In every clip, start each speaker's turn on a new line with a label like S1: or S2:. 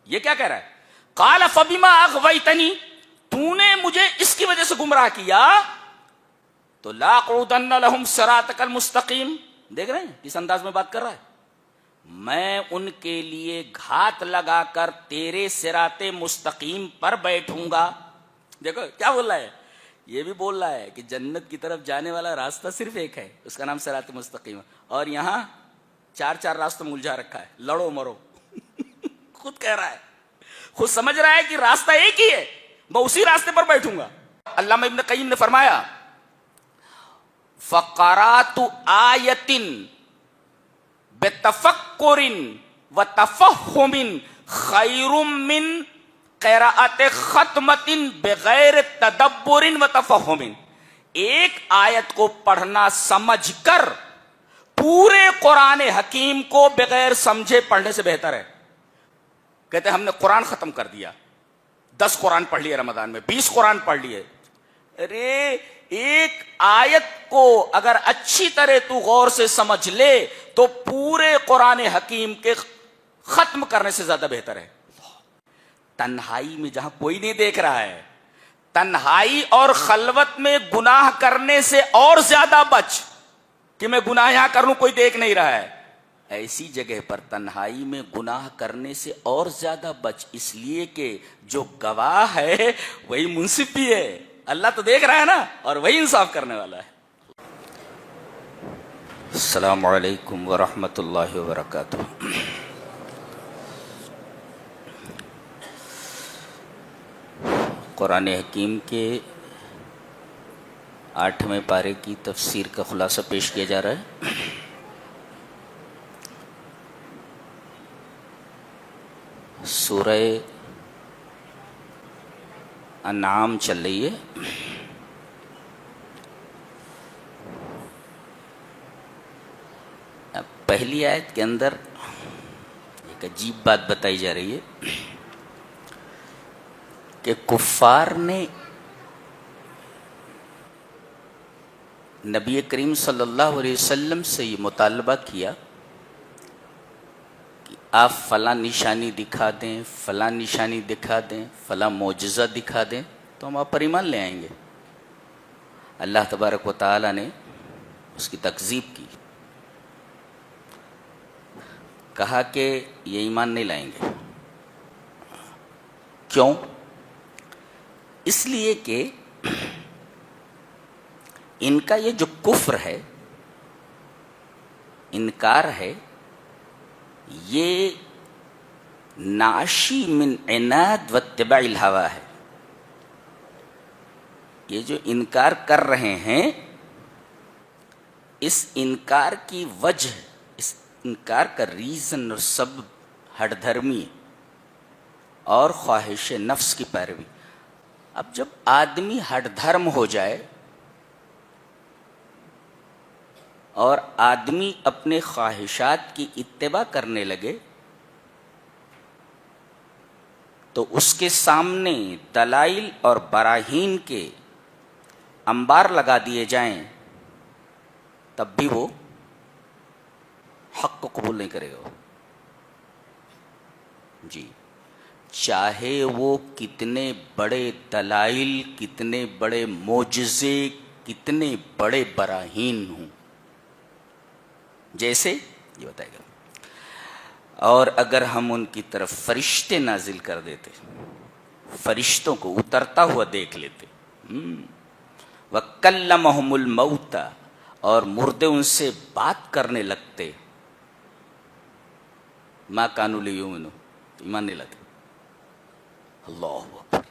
S1: یہ کیا کہہ رہا ہے؟ قال فبما اغویتنی، تو نے مجھے اس کی وجہ سے گمراہ کیا تو لاقعدن لہم صراطک المستقیم. دیکھ رہے ہیں کس انداز میں بات کر رہا ہے؟ میں ان کے لیے گھات لگا کر تیرے صراط مستقیم پر بیٹھوں گا. دیکھو کیا بول رہا ہے، یہ بھی بول رہا ہے کہ جنت کی طرف جانے والا راستہ صرف ایک ہے، اس کا نام صراط مستقیم ہے، اور یہاں چار چار راستوں میں الجھا رکھا ہے، لڑو مرو. خود کہہ رہا ہے، خود سمجھ رہا ہے کہ راستہ ایک ہی ہے، میں اسی راستے پر بیٹھوں گا. علامہ ابن قیم نے فرمایا فقرات آیت بتفکر وتفہم خیر من قراءت ختمت بغیر تدبر وتفہم. ایک آیت کو پڑھنا سمجھ کر پورے قرآن حکیم کو بغیر سمجھے پڑھنے سے بہتر ہے. کہتے ہیں ہم نے قرآن ختم کر دیا، 10 قرآن پڑھ لیے رمضان میں، 20 قرآن پڑھ لیے. ارے ایک آیت کو اگر اچھی طرح تو غور سے سمجھ لے تو پورے قرآن حکیم کے ختم کرنے سے زیادہ بہتر ہے. تنہائی میں جہاں کوئی نہیں دیکھ رہا ہے، تنہائی اور خلوت میں گناہ کرنے سے اور زیادہ بچ کہ میں گناہ یہاں کر لوں کوئی دیکھ نہیں رہا ہے. ایسی جگہ پر تنہائی میں گناہ کرنے سے اور زیادہ بچ، اس لیے کہ جو گواہ ہے وہی منصف بھی ہے. اللہ تو دیکھ رہا ہے نا، اور وہی انصاف کرنے والا ہے. السلام علیکم ورحمۃ اللہ وبرکاتہ. قرآن حکیم کے 8ویں پارے کی تفسیر کا خلاصہ پیش کیا جا رہا ہے. سورہ انعام چل رہی ہے. پہلی آیت کے اندر ایک عجیب بات بتائی جا رہی ہے کہ کفار نے نبی کریم صلی اللہ علیہ وسلم سے یہ مطالبہ کیا کہ آپ فلاں نشانی دکھا دیں، فلاں نشانی دکھا دیں، فلاں معجزہ دکھا دیں تو ہم آپ پر ایمان لے آئیں گے. اللہ تبارک و تعالی نے اس کی تکذیب کی، کہا کہ یہ ایمان نہیں لائیں گے. کیوں؟ اس لیے کہ ان کا یہ جو کفر ہے، انکار ہے، یہ ناشی من عناد و اتباع الہوا ہے. یہ جو انکار کر رہے ہیں، اس انکار کی وجہ، اس انکار کا ریزن اور سبب ہٹ دھرمی اور خواہش نفس کی پیروی. اب جب آدمی ہٹ دھرم ہو جائے اور آدمی اپنے خواہشات کی اتباع کرنے لگے تو اس کے سامنے دلائل اور براہین کے انبار لگا دیے جائیں تب بھی وہ حق کو قبول نہیں کرے گا. جی، چاہے وہ کتنے بڑے دلائل، کتنے بڑے معجزے، کتنے بڑے براہین ہوں. جیسے یہ بتائے گا، اور اگر ہم ان کی طرف فرشتے نازل کر دیتے، فرشتوں کو اترتا ہوا دیکھ لیتے، وَكَلَّمَهُمُ الْمَوْتَى، اور مردے ان سے بات کرنے لگتے، مَا كَانُوا لِيُؤْمِنُوا، ایمان نہیں لاتے. اللہ اکبر.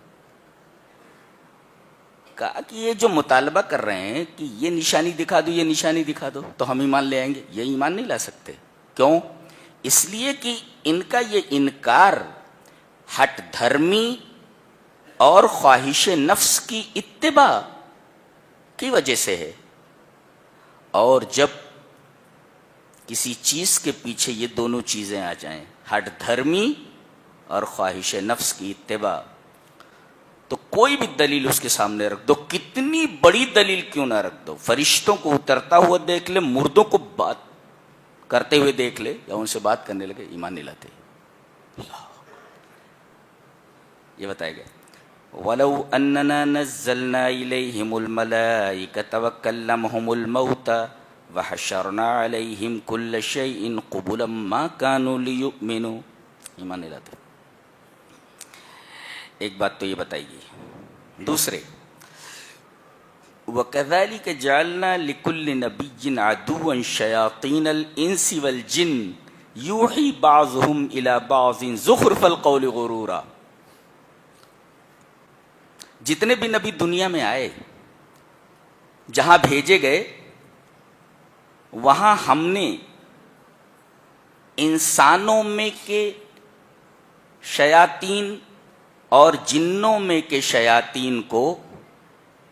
S1: کہا کہ یہ جو مطالبہ کر رہے ہیں کہ یہ نشانی دکھا دو، یہ نشانی دکھا دو تو ہم ایمان لے آئیں گے، یہ ایمان نہیں لا سکتے. کیوں؟ اس لیے کہ ان کا یہ انکار ہٹ دھرمی اور خواہش نفس کی اتباع کی وجہ سے ہے. اور جب کسی چیز کے پیچھے یہ دونوں چیزیں آ جائیں، ہٹ دھرمی اور خواہش نفس کی اتباع، تو کوئی بھی دلیل اس کے سامنے رکھ دو، کتنی بڑی دلیل کیوں نہ رکھ دو، فرشتوں کو اترتا ہوا دیکھ لے، مردوں کو بات کرتے ہوئے دیکھ لے یا ان سے بات کرنے لگے، ایمان نہیں لاتے. یہ بتایا گیا وَلَوْ أَنَّنَا نَزَّلْنَا إِلَيْهِمُ الْمَلَائِكَةَ وَكَلَّمَهُمُ الْمَوْتَى وَحَشَرْنَا عَلَيْهِمْ كُلَّ شَيْءٍ قُبُلًا مَا كَانُوا لِيُؤْمِنُوا. ایمان نہیں لاتے. ایک بات تو یہ بتائی گئی. دوسرے وَكَذَلِكَ جَعَلْنَا لِكُلِّ نَبِيٍّ عَدُوًّا شَيَاطِينَ الْإِنسِ وَالْجِنِّ يُوحِي بَعْضُهُمْ إِلَى بَعْضٍ زُخْرُفَ الْقَوْلِ غُرُورًا. جتنے بھی نبی دنیا میں آئے، جہاں بھیجے گئے، وہاں ہم نے انسانوں میں کے شیاطین اور جنوں میں کے شیاطین کو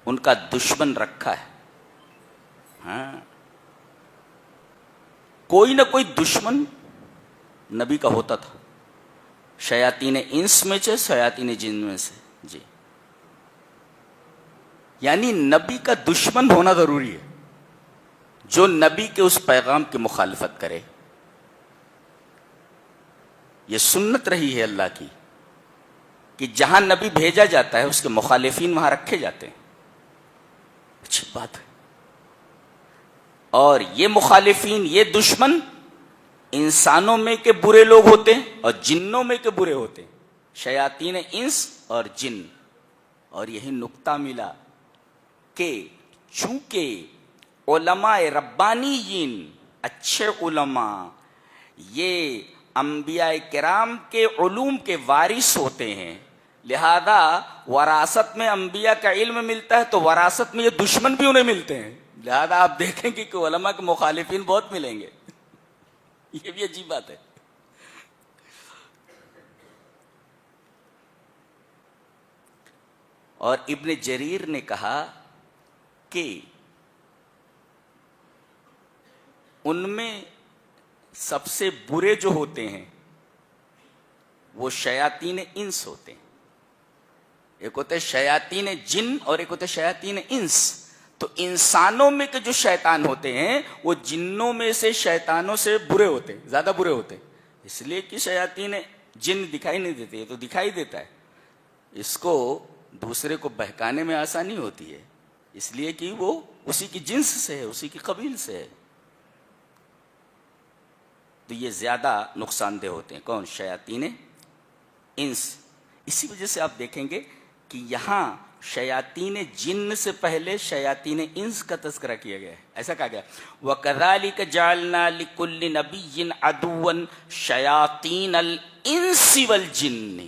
S1: ان کا دشمن رکھا ہے. ہاں، کوئی نہ کوئی دشمن نبی کا ہوتا تھا، شیاطین انس میں سے، شیاطین جن میں سے. جی، یعنی نبی کا دشمن ہونا ضروری ہے جو نبی کے اس پیغام کی مخالفت کرے. یہ سنت رہی ہے اللہ کی کہ جہاں نبی بھیجا جاتا ہے اس کے مخالفین وہاں رکھے جاتے ہیں. اچھی بات ہے. اور یہ مخالفین، یہ دشمن انسانوں میں کے برے لوگ ہوتے ہیں اور جنوں میں کے برے ہوتے ہیں، شیاطین انس اور جن. اور یہی نقطہ ملا کہ چونکہ علماء ربانیین، اچھے علماء، یہ انبیاء کرام کے علوم کے وارث ہوتے ہیں، لہذا وراثت میں انبیاء کا علم ملتا ہے تو وراثت میں یہ دشمن بھی انہیں ملتے ہیں. لہذا آپ دیکھیں گے کہ علماء کے مخالفین بہت ملیں گے. یہ بھی عجیب بات ہے. اور ابن جریر نے کہا کہ ان میں سب سے برے جو ہوتے ہیں وہ شیاطین انس ہوتے ہیں. ایک ہوتے شیاطین جن اور ایک ہوتے شیاطین انس. تو انسانوں میں کے جو شیطان ہوتے ہیں وہ جنوں میں سے شیطانوں سے برے ہوتے ہیں، زیادہ برے ہوتے ہیں. اس لیے کہ شیاطین جن دکھائی نہیں دیتے، یہ تو دکھائی دیتا ہے. اس کو دوسرے کو بہکانے میں آسانی ہوتی ہے، اس لیے کہ وہ اسی کی جنس سے ہے، اسی کی قبیل سے ہے. تو یہ زیادہ نقصان دہ ہوتے ہیں. کون؟ شیاطین انس. اسی وجہ سے آپ دیکھیں گے کہ یہاں شیاطین جن سے پہلے شیاطین انس کا تذکرہ کیا گیا ہے. ایسا کہا گیا وَكَذَلِكَ جَعَلْنَا لِكُلِّ نَبِيٍّ عَدُوًّا شَيَاطِينَ الْإِنسِ وَالْجِنِّ.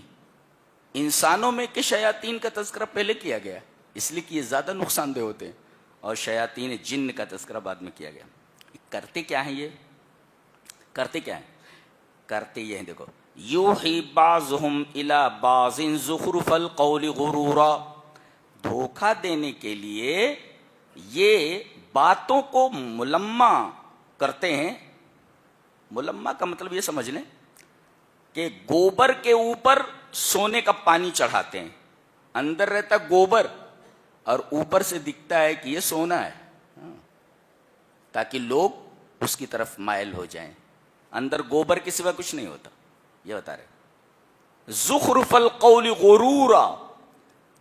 S1: انسانوں میں کے شیاطین کا تذکرہ پہلے کیا گیا اس لیے کہ یہ زیادہ نقصان دہ ہوتے ہیں، اور شیاطین جن کا تذکرہ بعد میں کیا گیا. کرتے کیا ہیں یہ؟ کرتے کیا ہیں؟ کرتے یہ ہیں، دیکھو یوحی بعضهم الی بعض زخرف القول غرورا. دھوکہ دینے کے لیے یہ باتوں کو ملمہ کرتے ہیں. ملمہ کا مطلب یہ سمجھ لیں کہ گوبر کے اوپر سونے کا پانی چڑھاتے ہیں. اندر رہتا گوبر اور اوپر سے دکھتا ہے کہ یہ سونا ہے، تاکہ لوگ اس کی طرف مائل ہو جائیں. اندر گوبر کے سوا کچھ نہیں ہوتا. یہ بتا رہے زخرف القول غرورا.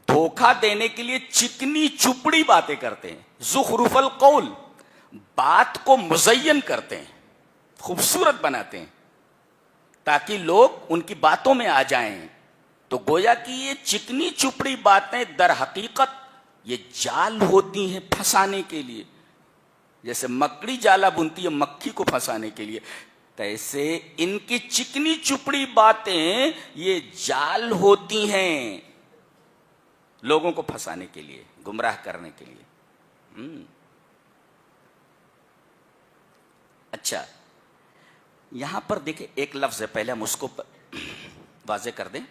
S1: دھوکہ دینے کے لیے چکنی چپڑی باتیں کرتے ہیں. زخرف القول، بات کو مزین کرتے ہیں، خوبصورت بناتے ہیں تاکہ لوگ ان کی باتوں میں آ جائیں. تو گویا کہ یہ چکنی چپڑی باتیں در حقیقت یہ جال ہوتی ہیں پھنسانے کے لیے. جیسے مکڑی جالا بنتی ہے مکھی کو پھنسانے کے لیے، ایسے ان کی چکنی چپڑی باتیں یہ جال ہوتی ہیں لوگوں کو پھنسانے کے لیے، گمراہ کرنے کے لیے. اچھا، یہاں پر دیکھیں ایک لفظ ہے، پہلے ہم اس کو واضح کر دیں.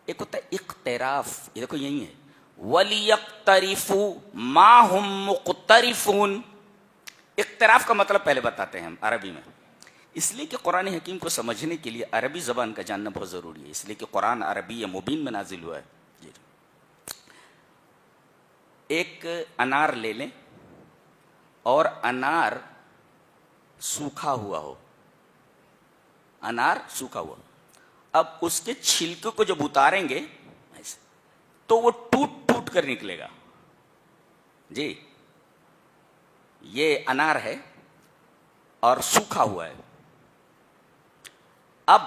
S1: ایک ہوتا ہے اقتراف، یہ دیکھو یہی ہے وَلِيَقْتَرِفُوا مَا هُمْ مُقْتَرِفُونَ. اقتراف کا مطلب پہلے بتاتے ہیں ہم عربی میں، اس لیے کہ قرآن حکیم کو سمجھنے کے لیے عربی زبان کا جاننا بہت ضروری ہے، اس لیے کہ قرآن عربی مبین میں نازل ہوا ہے. جی، ایک انار لے لیں اور انار سوکھا ہوا ہو، انار سوکھا ہوا، اب اس کے چھلکے کو جب اتاریں گے تو وہ ٹوٹ ٹوٹ کر نکلے گا. جی یہ انار ہے اور سوکھا ہوا ہے. اب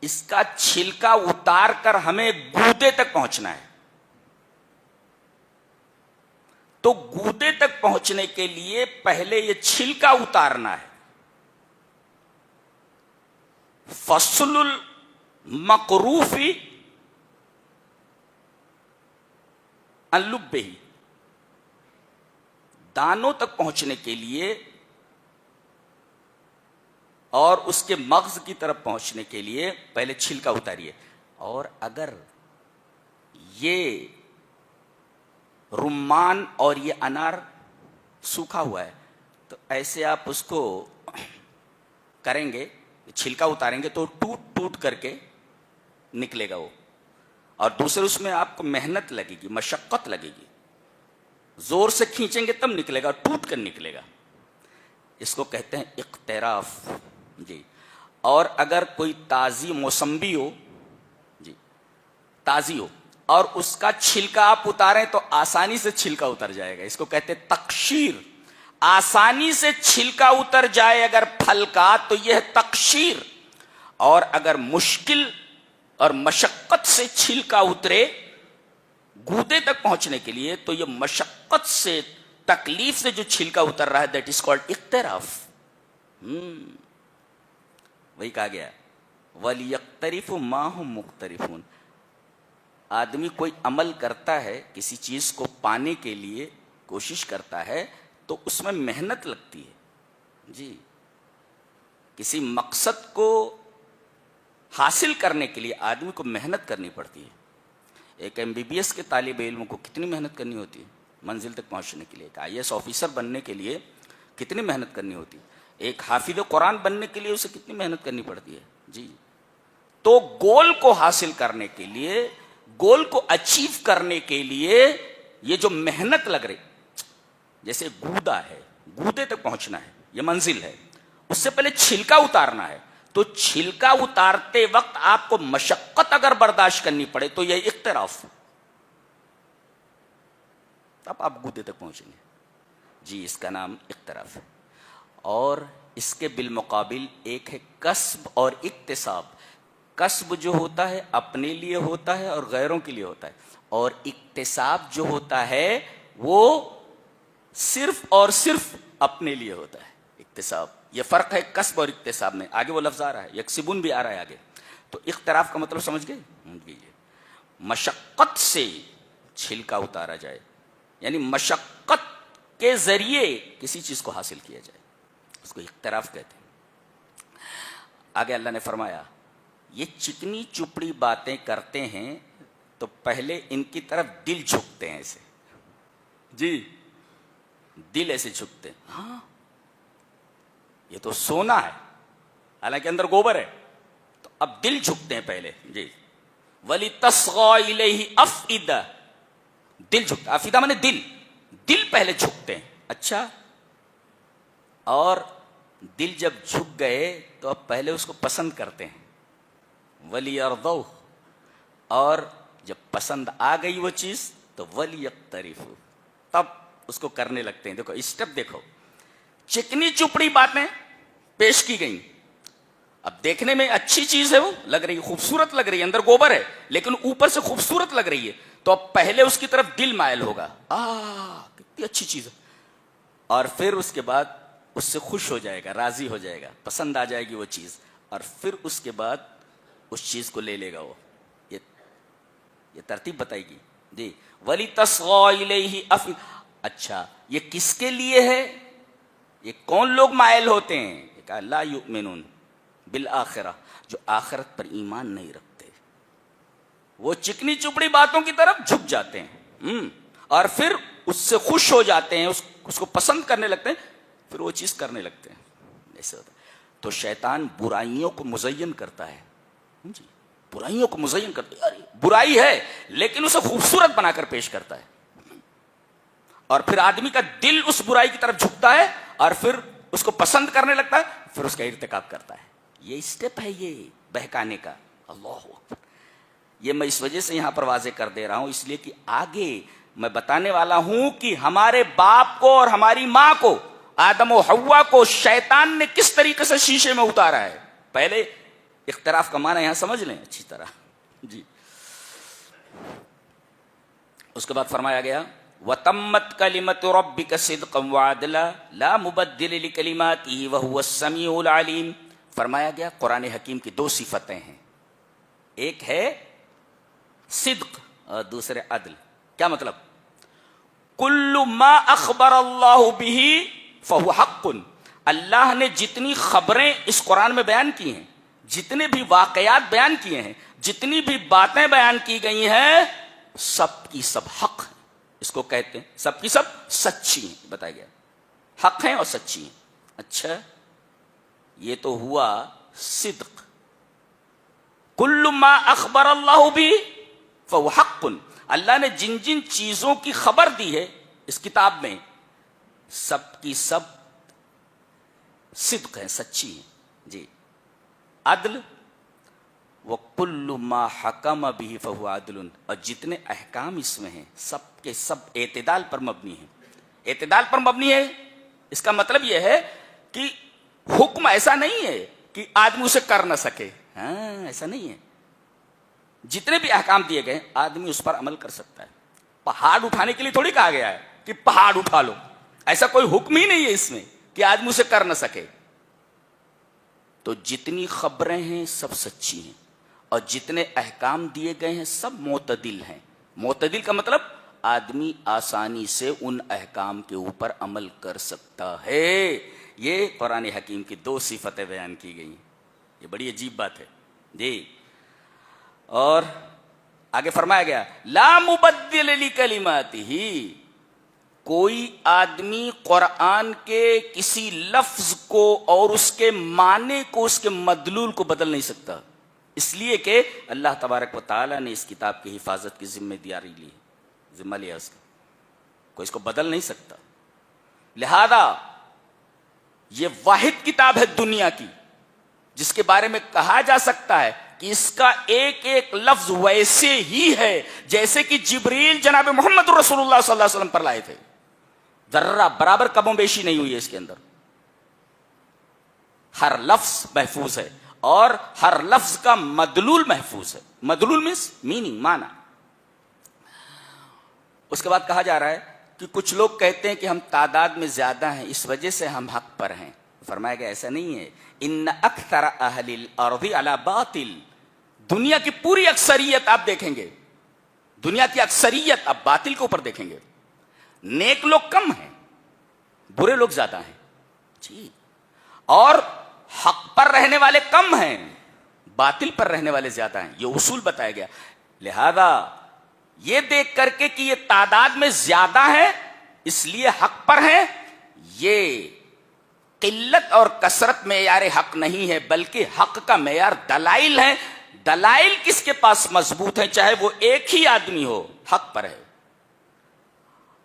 S1: اس کا چھلکا اتار کر ہمیں گودے تک پہنچنا ہے. تو گودے تک پہنچنے کے لیے پہلے یہ چھلکا اتارنا ہے. فصل المقروفی اللب ہی، دانوں تک پہنچنے کے لیے اور اس کے مغز کی طرف پہنچنے کے لیے پہلے چھلکا اتاریے. اور اگر یہ رمان اور یہ انار سوکھا ہوا ہے تو ایسے آپ اس کو کریں گے، چھلکا اتاریں گے تو ٹوٹ ٹوٹ کر کے نکلے گا وہ. اور دوسرے اس میں آپ کو محنت لگے گی، مشقت لگے گی، زور سے کھینچیں گے تب نکلے گا، ٹوٹ کر نکلے گا. اس کو کہتے ہیں اقتراف. جی اور اگر کوئی تازی موسمبی ہو، جی تازی ہو اور اس کا چھلکا آپ اتاریں تو آسانی سے چھلکا اتر جائے گا. اس کو کہتے ہیں تقشیر. آسانی سے چھلکا اتر جائے اگر پھل کا تو یہ ہے تقشیر. اور اگر مشکل اور مشقت سے چھلکا اترے گودے تک پہنچنے کے لیے تو یہ مشقت سے، تکلیف سے جو چھلکا اتر رہا ہے دیٹ از کالڈ اقتراف. وہی کہا گیا وَلْيَقْتَرِفُ مَا هُمْ مُقْتَرِفُونَ. آدمی کوئی عمل کرتا ہے، کسی چیز کو پانے کے لیے کوشش کرتا ہے تو اس میں محنت لگتی ہے. جی کسی مقصد کو حاصل کرنے کے لیے آدمی کو محنت کرنی پڑتی ہے. ایک MBBS کے طالب علم کو کتنی محنت کرنی ہوتی ہے منزل تک پہنچنے کے لیے. ایک IAS آفیسر بننے کے لیے کتنی محنت کرنی ہوتی ہے. ایک حافظ قرآن بننے کے لیے اسے کتنی محنت کرنی پڑتی ہے. جی تو گول کو حاصل کرنے کے لیے، گول کو اچیو کرنے کے لیے یہ جو محنت لگ رہی، جیسے گودا ہے، گودے تک پہنچنا ہے، یہ منزل ہے، اس سے پہلے چھلکا اتارنا ہے. تو چھلکا اتارتے وقت آپ کو مشقت اگر برداشت کرنی پڑے تو یہ اقتراف، تب آپ گودے تک پہنچیں گے. جی اس کا نام اقتراف ہے. اور اس کے بالمقابل ایک ہے کسب اور اکتساب. کسب جو ہوتا ہے اپنے لیے ہوتا ہے اور غیروں کے لیے ہوتا ہے، اور اکتساب جو ہوتا ہے وہ صرف اور صرف اپنے لیے ہوتا ہے. اکتساب، یہ فرق ہے کسب اور اکتساب میں. آگے وہ لفظ آ رہا ہے، یکسبون بھی آ رہا ہے آگے. تو اقتراف کا مطلب سمجھ گئے؟ مشقت سے چھلکا اتارا جائے، یعنی مشقت کے ذریعے کسی چیز کو حاصل کیا جائے، اس کو اقتراف کہتے ہیں. آگے اللہ نے فرمایا یہ چکنی چپڑی باتیں کرتے ہیں تو پہلے ان کی طرف دل جھکتے ہیں ایسے. جی دل ایسے جھکتے ہیں. ہاں یہ تو سونا ہے حالانکہ اندر گوبر ہے. تو اب دل جھکتے ہیں پہلے. جی وَلِتَصْغَى إِلَيْهِ أَفْئِدَةٌ. دل جھکتا، افیدہ مانے دل، دل پہلے جھکتے ہیں. اچھا اور دل جب جھک گئے تو اب پہلے اس کو پسند کرتے ہیں. وَلِيَرْضَوْهُ. اور جب پسند آ گئی وہ چیز تو وَلِيَقْتَرِفُوا، تب اس کو کرنے لگتے ہیں. دیکھو اسٹیپ دیکھو، چکنی چپڑی باتیں پیش کی گئیں. اب دیکھنے میں اچھی چیز ہے، وہ لگ رہی ہے، خوبصورت لگ رہی ہے، اندر گوبر ہے لیکن اوپر سے خوبصورت لگ رہی ہے. تو اب پہلے اس کی طرف دل مائل ہوگا، کتنی اچھی چیز ہے. اور پھر اس کے بعد اس سے خوش ہو جائے گا، راضی ہو جائے گا، پسند آ جائے گی وہ چیز، اور پھر اس کے بعد اس چیز کو لے لے گا. وہ یہ ترتیب بتائے گی. جی وَلِتَصْغَى إِلَيْهِ أَفْئِدَةٌ. اچھا یہ کس کے لیے ہے؟ یہ کون لوگ مائل ہوتے ہیں؟ لا یؤمنون بالآخرہ، جو آخرت پر ایمان نہیں رکھتے، وہ چکنی چپڑی باتوں کی طرف جھک جاتے ہیں اور پھر اس سے خوش ہو جاتے ہیں، اس کو پسند کرنے لگتے ہیں، پھر وہ چیز کرنے لگتے ہیں. ایسے ہوتا ہے. تو شیطان برائیوں کو مزین کرتا ہے. جی برائیوں کو مزین کرتا ہے، برائی ہے لیکن اسے خوبصورت بنا کر پیش کرتا ہے، اور پھر آدمی کا دل اس برائی کی طرف جھکتا ہے اور پھر اس کو پسند کرنے لگتا ہے، پھر اس کا ارتکاب کرتا ہے. یہ اسٹیپ ہے یہ بہکانے کا. اللہ اکبر. یہ میں اس وجہ سے یہاں پر واضح کر دے رہا ہوں، اس لیے کہ آگے میں بتانے والا ہوں کہ ہمارے باپ کو اور ہماری ماں کو، آدم و حوا کو شیطان نے کس طریقے سے شیشے میں اتارا ہے۔ پہلے اختلاف کا معنی یہاں سمجھ لیں اچھی طرح جی۔ اس کے بعد فرمایا گیا وَتَمَّتْ كَلِمَةُ رَبِّكَ صِدْقًا وَعَدْلًا لَا مُبَدِّلَ لِكَلِمَاتِهِ وَهُوَ السَّمِيعُ الْعَلِيمُ۔ فرمایا گیا قرآن حکیم کی دو صفتیں ہیں، ایک ہے صدق اور دوسرے عدل۔ کیا مطلب؟ کل ما اخبر اللہ بہ فہو حق، اللہ نے جتنی خبریں اس قرآن میں بیان کی ہیں، جتنے بھی واقعات بیان کیے ہیں، جتنی بھی باتیں بیان کی گئی ہیں، سب کی سب حق ہیں۔ اس کو کہتے ہیں سب کی سب سچی ہیں، بتایا گیا حق ہیں اور سچی ہیں۔ اچھا یہ تو ہوا صدق۔ کل ما اخبر اللہ بہ فہو حق، اللہ نے جن جن چیزوں کی خبر دی ہے اس کتاب میں، سب کی سب صدق ہیں، سچی ہیں جی۔ عدل وَكُلُّ مَا حَكَمَ بِهِ فَهُوَ عَدْلٌ، اور جتنے احکام اس میں ہیں سب کے سب اعتدال پر مبنی ہیں۔ اعتدال پر مبنی ہے، اس کا مطلب یہ ہے کہ حکم ایسا نہیں ہے کہ آدمی اسے کر نہ سکے، ہاں ایسا نہیں ہے۔ جتنے بھی احکام دیے گئے آدمی اس پر عمل کر سکتا ہے۔ پہاڑ اٹھانے کے لیے تھوڑی کہا گیا ہے کہ پہاڑ اٹھا لو، ایسا کوئی حکم ہی نہیں ہے اس میں کہ آدمی اسے کر نہ سکے۔ تو جتنی خبریں ہیں سب سچی ہیں، اور جتنے احکام دیے گئے ہیں سب معتدل ہیں۔ معتدل کا مطلب آدمی آسانی سے ان احکام کے اوپر عمل کر سکتا ہے۔ یہ قرآن حکیم کی دو صفتیں بیان کی گئی ہیں، یہ بڑی عجیب بات ہے جی۔ اور آگے فرمایا گیا لا مبدل لکلماتہ، کوئی آدمی قرآن کے کسی لفظ کو اور اس کے معنی کو، اس کے مدلول کو بدل نہیں سکتا، اس لیے کہ اللہ تبارک و تعالیٰ نے اس کتاب کی حفاظت کی ذمہ داری لی، ذمہ لیا اس کا، کوئی اس کو بدل نہیں سکتا۔ لہذا یہ واحد کتاب ہے دنیا کی جس کے بارے میں کہا جا سکتا ہے کہ اس کا ایک ایک لفظ ویسے ہی ہے جیسے کہ جبریل جناب محمد رسول اللہ صلی اللہ علیہ وسلم پر لائے تھے، ذرہ برابر کم و بیشی نہیں ہوئی ہے اس کے اندر۔ ہر لفظ محفوظ ہے اور ہر لفظ کا مدلول محفوظ ہے۔ مدلول مینس میننگ، معنی۔ اس کے بعد کہا جا رہا ہے کہ کچھ لوگ کہتے ہیں کہ ہم تعداد میں زیادہ ہیں اس وجہ سے ہم حق پر ہیں۔ فرمایا گیا ایسا نہیں ہے، ان اکثر اہل الارض علی باطل، دنیا کی پوری اکثریت آپ دیکھیں گے، دنیا کی اکثریت آپ باطل کے اوپر دیکھیں گے۔ نیک لوگ کم ہیں، برے لوگ زیادہ ہیں جی، اور حق پر رہنے والے کم ہیں، باطل پر رہنے والے زیادہ ہیں، یہ اصول بتایا گیا۔ لہذا یہ دیکھ کر کے کہ یہ تعداد میں زیادہ ہے اس لیے حق پر ہیں، یہ قلت اور کثرت معیار حق نہیں ہے، بلکہ حق کا معیار دلائل ہے۔ دلائل کس کے پاس مضبوط ہیں، چاہے وہ ایک ہی آدمی ہو حق پر ہے،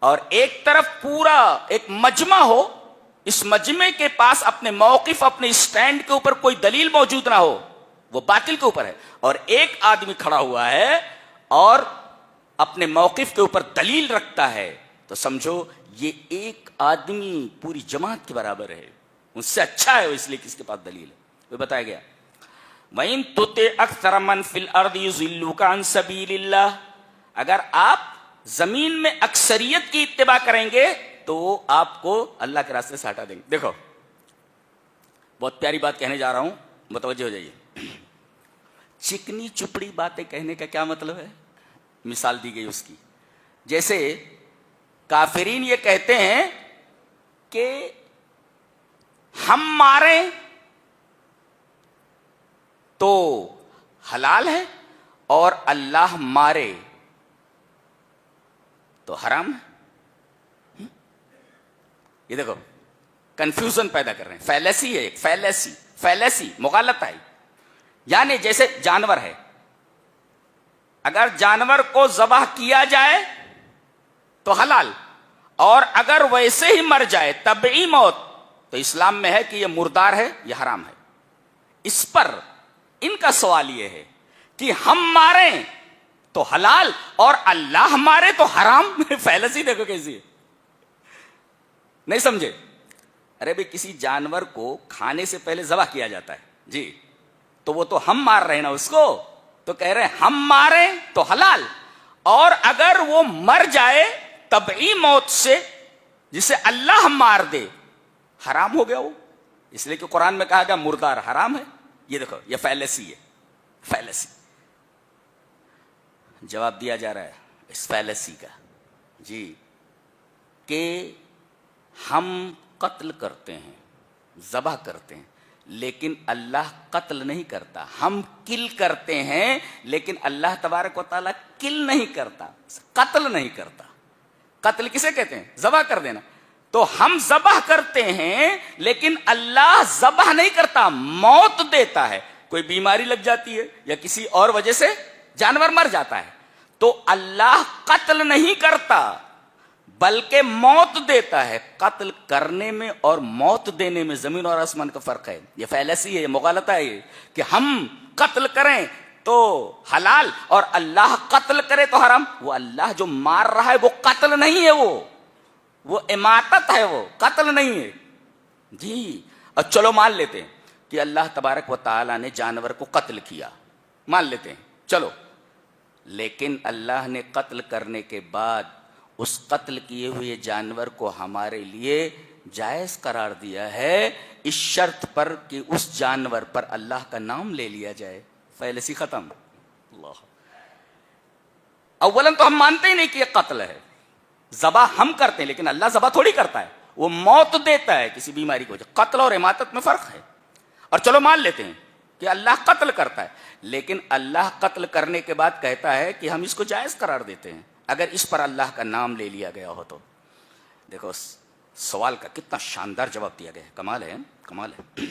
S1: اور ایک طرف پورا ایک مجمع ہو، اس مجمع کے پاس اپنے موقف، اپنے اسٹینڈ کے اوپر کوئی دلیل موجود نہ ہو، وہ باطل کے اوپر ہے، اور ایک آدمی کھڑا ہوا ہے اور اپنے موقف کے اوپر دلیل رکھتا ہے، تو سمجھو یہ ایک آدمی پوری جماعت کے برابر ہے، اس سے اچھا ہے، اس لیے کس کے پاس دلیل ہے۔ وہ بتایا گیا وَإِن تُطِعْ أَكْثَرَ مَنْ فِي الْأَرْضِ يُضِلُّوكَ عَنْ سَبِيلِ اللَّهِ، اگر آپ زمین میں اکثریت کی اتباع کریں گے تو وہ آپ کو اللہ کے راستے سے ہٹا دیں گے۔ دیکھو بہت پیاری بات کہنے جا رہا ہوں، متوجہ ہو جائیے۔ چکنی چپڑی باتیں کہنے کا کیا مطلب ہے؟ مثال دی گئی اس کی، جیسے کافرین یہ کہتے ہیں کہ ہم ماریں تو حلال ہے اور اللہ مارے تو حرام ہے۔ یہ دیکھو کنفیوژن پیدا کر رہے ہیں، فیلیسی ہے، ایک فیلیسی مغالطہ ہے۔ یعنی جیسے جانور ہے، اگر جانور کو ذبح کیا جائے تو حلال، اور اگر ویسے ہی مر جائے طبعی موت تو اسلام میں ہے کہ یہ مردار ہے، یہ حرام ہے۔ اس پر ان کا سوال یہ ہے کہ ہم ماریں تو حلال اور اللہ مارے تو حرام. فیلسی دیکھو کیسی ہے, نہیں سمجھے؟ ارے بھائی کسی جانور کو کھانے سے پہلے ذبح کیا جاتا ہے جی, تو وہ تو ہم مار رہے ہیں نا اس کو, تو کہہ رہے ہیں ہم مارے تو حلال, اور اگر وہ مر جائے طبعی موت سے جسے اللہ مار دے, حرام ہو گیا وہ, اس لیے کہ قرآن میں کہا گیا مردار حرام ہے. یہ دیکھو یہ فیلسی ہے, فیلسی. جواب دیا جا رہا ہے اس فیلسی کا جی کہ ہم قتل کرتے ہیں, ذبح کرتے ہیں, لیکن اللہ قتل نہیں کرتا. ہم کل کرتے ہیں لیکن اللہ تبارک و تعالیٰ کل نہیں کرتا, قتل نہیں کرتا. قتل کسے کہتے ہیں؟ ذبح کر دینا. تو ہم ذبح کرتے ہیں لیکن اللہ ذبح نہیں کرتا, موت دیتا ہے. کوئی بیماری لگ جاتی ہے یا کسی اور وجہ سے جانور مر جاتا ہے, تو اللہ قتل نہیں کرتا بلکہ موت دیتا ہے. قتل کرنے میں اور موت دینے میں زمین اور آسمان کا فرق ہے. یہ فیلسی ہے, یہ مغالطہ ہے یہ کہ ہم قتل کریں تو حلال اور اللہ قتل کرے تو حرام. وہ اللہ جو مار رہا ہے وہ قتل نہیں ہے, وہ اماتت ہے, وہ قتل نہیں ہے جی. اور چلو مان لیتے ہیں کہ اللہ تبارک و تعالیٰ نے جانور کو قتل کیا, مان لیتے ہیں چلو, لیکن اللہ نے قتل کرنے کے بعد اس قتل کیے ہوئے جانور کو ہمارے لیے جائز قرار دیا ہے اس شرط پر کہ اس جانور پر اللہ کا نام لے لیا جائے. فیلسی ختم. اللہ, اولاً تو ہم مانتے ہی نہیں کہ یہ قتل ہے, ذبح ہم کرتے ہیں لیکن اللہ ذبح تھوڑی کرتا ہے, وہ موت دیتا ہے کسی بیماری کی وجہ. قتل اور اماتت میں فرق ہے. اور چلو مان لیتے ہیں کہ اللہ قتل کرتا ہے, لیکن اللہ قتل کرنے کے بعد کہتا ہے کہ ہم اس کو جائز قرار دیتے ہیں اگر اس پر اللہ کا نام لے لیا گیا ہو تو. دیکھو سوال کا کتنا شاندار جواب دیا گیا ہے, کمال ہے, کمال ہے.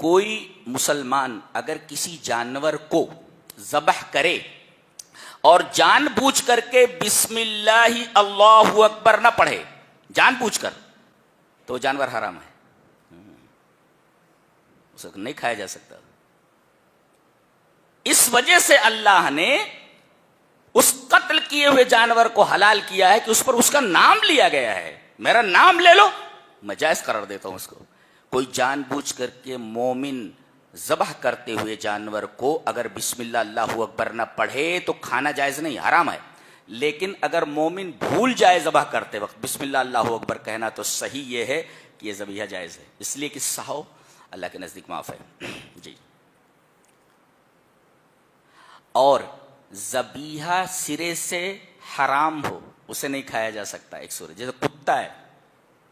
S1: کوئی مسلمان اگر کسی جانور کو ذبح کرے اور جان بوجھ کر کے بسم اللہ اللہ اکبر نہ پڑھے, جان بوجھ کر, تو جانور حرام ہے, اسے نہیں کھایا جا سکتا. اس وجہ سے اللہ نے اس قتل کیے ہوئے جانور کو حلال کیا ہے کہ اس پر اس کا نام لیا گیا ہے. میرا نام لے لو, میں جائز قرار دیتا ہوں اس کو. کوئی جان بوجھ کر کے مومن ذبح کرتے ہوئے جانور کو اگر بسم اللہ اللہ اکبر نہ پڑھے تو کھانا جائز نہیں, حرام ہے. لیکن اگر مومن بھول جائے ذبح کرتے وقت بسم اللہ اللہ اکبر کہنا, تو صحیح یہ ہے کہ یہ ذبیحہ جائز ہے, اس لیے کہ صحو اللہ کے نزدیک معاف ہے جی. اور ذبیحہ سرے سے حرام ہو اسے نہیں کھایا جا سکتا. ایک صورت جیسے کتا ہے,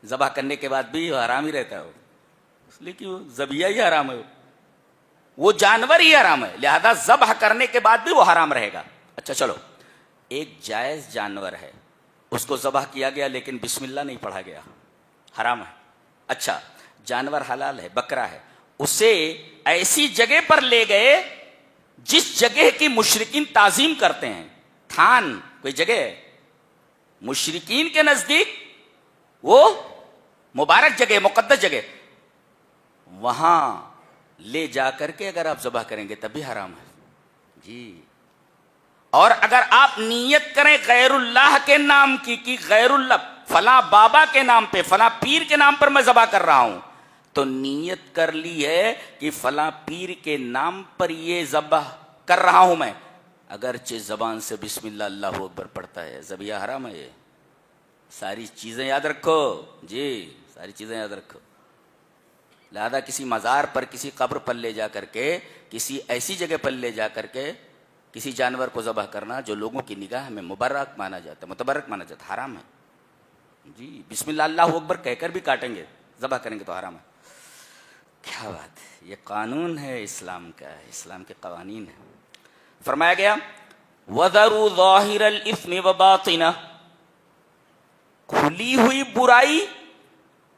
S1: ذبح کرنے کے بعد بھی حرام ہی رہتا ہے, اس لیے کہ وہ ذبیحہ ہی حرام ہے, وہ جانور ہی حرام ہے, لہذا ذبح کرنے کے بعد بھی وہ حرام رہے گا. اچھا چلو, ایک جائز جانور ہے, اس کو ذبح کیا گیا لیکن بسم اللہ نہیں پڑھا گیا, حرام ہے. اچھا جانور حلال ہے, بکرا ہے, اسے ایسی جگہ پر لے گئے جس جگہ کی مشرکین تعظیم کرتے ہیں. تھان کوئی جگہ ہے مشرکین کے نزدیک, وہ مبارک جگہ, مقدس جگہ, وہاں لے جا کر کے اگر آپ ذبح کریں گے تب بھی حرام ہے جی. اور اگر آپ نیت کریں غیر اللہ کے نام کی غیر اللہ فلاں بابا کے نام پہ, فلاں پیر کے نام پر میں ذبح کر رہا ہوں, تو نیت کر لی ہے کہ فلاں پیر کے نام پر یہ ذبح کر رہا ہوں میں, اگرچہ زبان سے بسم اللہ اللہ اکبر پڑھتا ہے, ذبیحہ حرام ہے. یہ ساری چیزیں یاد رکھو جی, ساری چیزیں یاد رکھو. لہذا کسی مزار پر, کسی قبر پر لے جا کر کے, کسی ایسی جگہ پر لے جا کر کے کسی جانور کو ذبح کرنا جو لوگوں کی نگاہ میں مبارک مانا جاتا ہے, متبرک مانا جاتا ہے, حرام ہے جی. بسم اللہ اللہ اکبر کہہ کر بھی کاٹیں گے, ذبح کریں گے تو حرام ہے. کیا بات ہے, یہ قانون ہے اسلام کا, اسلام کے قوانین ہیں. فرمایا گیا وَذَرُوا ظَاهِرَ الْإِثْمِ وَبَاطِنَهُ, کھلی ہوئی برائی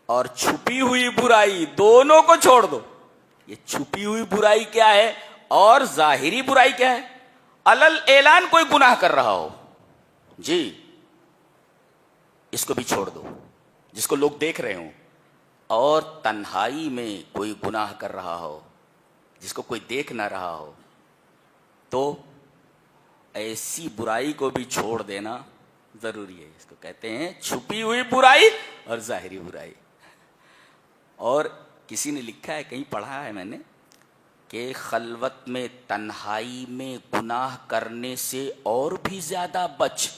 S1: اور چھپی ہوئی برائی دونوں کو چھوڑ دو. یہ چھپی ہوئی برائی کیا ہے اور ظاہری برائی کیا ہے؟ علل اعلان کوئی گناہ کر رہا ہو جی, اس کو بھی چھوڑ دو, جس کو لوگ دیکھ رہے ہوں, اور تنہائی میں کوئی گناہ کر رہا ہو جس کو کوئی دیکھ نہ رہا ہو تو ایسی برائی کو بھی چھوڑ دینا ضروری ہے. اس کو کہتے ہیں چھپی ہوئی برائی اور ظاہری برائی. اور کسی نے لکھا ہے, کہیں پڑھا ہے میں نے, کہ خلوت میں تنہائی میں گناہ کرنے سے اور بھی زیادہ بچ,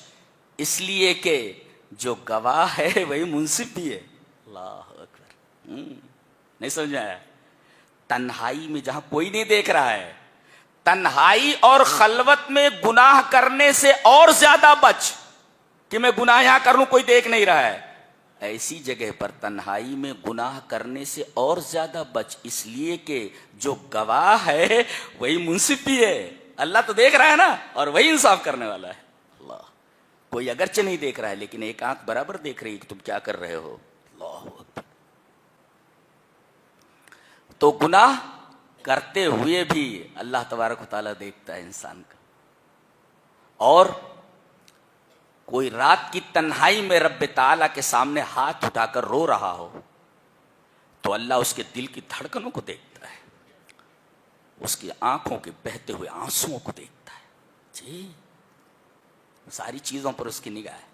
S1: اس لیے کہ جو گواہ ہے وہی منصف بھی ہے. اللہ اکبر. نہیں سمجھ آیا؟ تنہائی میں جہاں کوئی نہیں دیکھ رہا ہے, تنہائی اور خلوت میں گناہ کرنے سے اور زیادہ بچ, کہ میں گناہ یہاں کر لوں کوئی دیکھ نہیں رہا ہے, ایسی جگہ پر تنہائی میں گناہ کرنے سے اور زیادہ بچ, اس لیے کہ جو گواہ ہے وہی منصف بھی ہے. اللہ تو دیکھ رہا ہے نا, اور وہی انصاف کرنے والا ہے. اللہ, کوئی اگرچہ نہیں دیکھ رہا ہے لیکن ایک آنکھ برابر دیکھ رہی ہے کہ تم کیا کر رہے ہو. اللہ اکبر. تو گناہ کرتے ہوئے بھی اللہ تبارک و تعالیٰ دیکھتا ہے انسان کا. اور کوئی رات کی تنہائی میں رب تعالیٰ کے سامنے ہاتھ اٹھا کر رو رہا ہو تو اللہ اس کے دل کی دھڑکنوں کو دیکھتا ہے, اس کی آنکھوں کے بہتے ہوئے آنسوؤں کو دیکھتا ہے. جی, ساری چیزوں پر اس کی نگاہ ہے.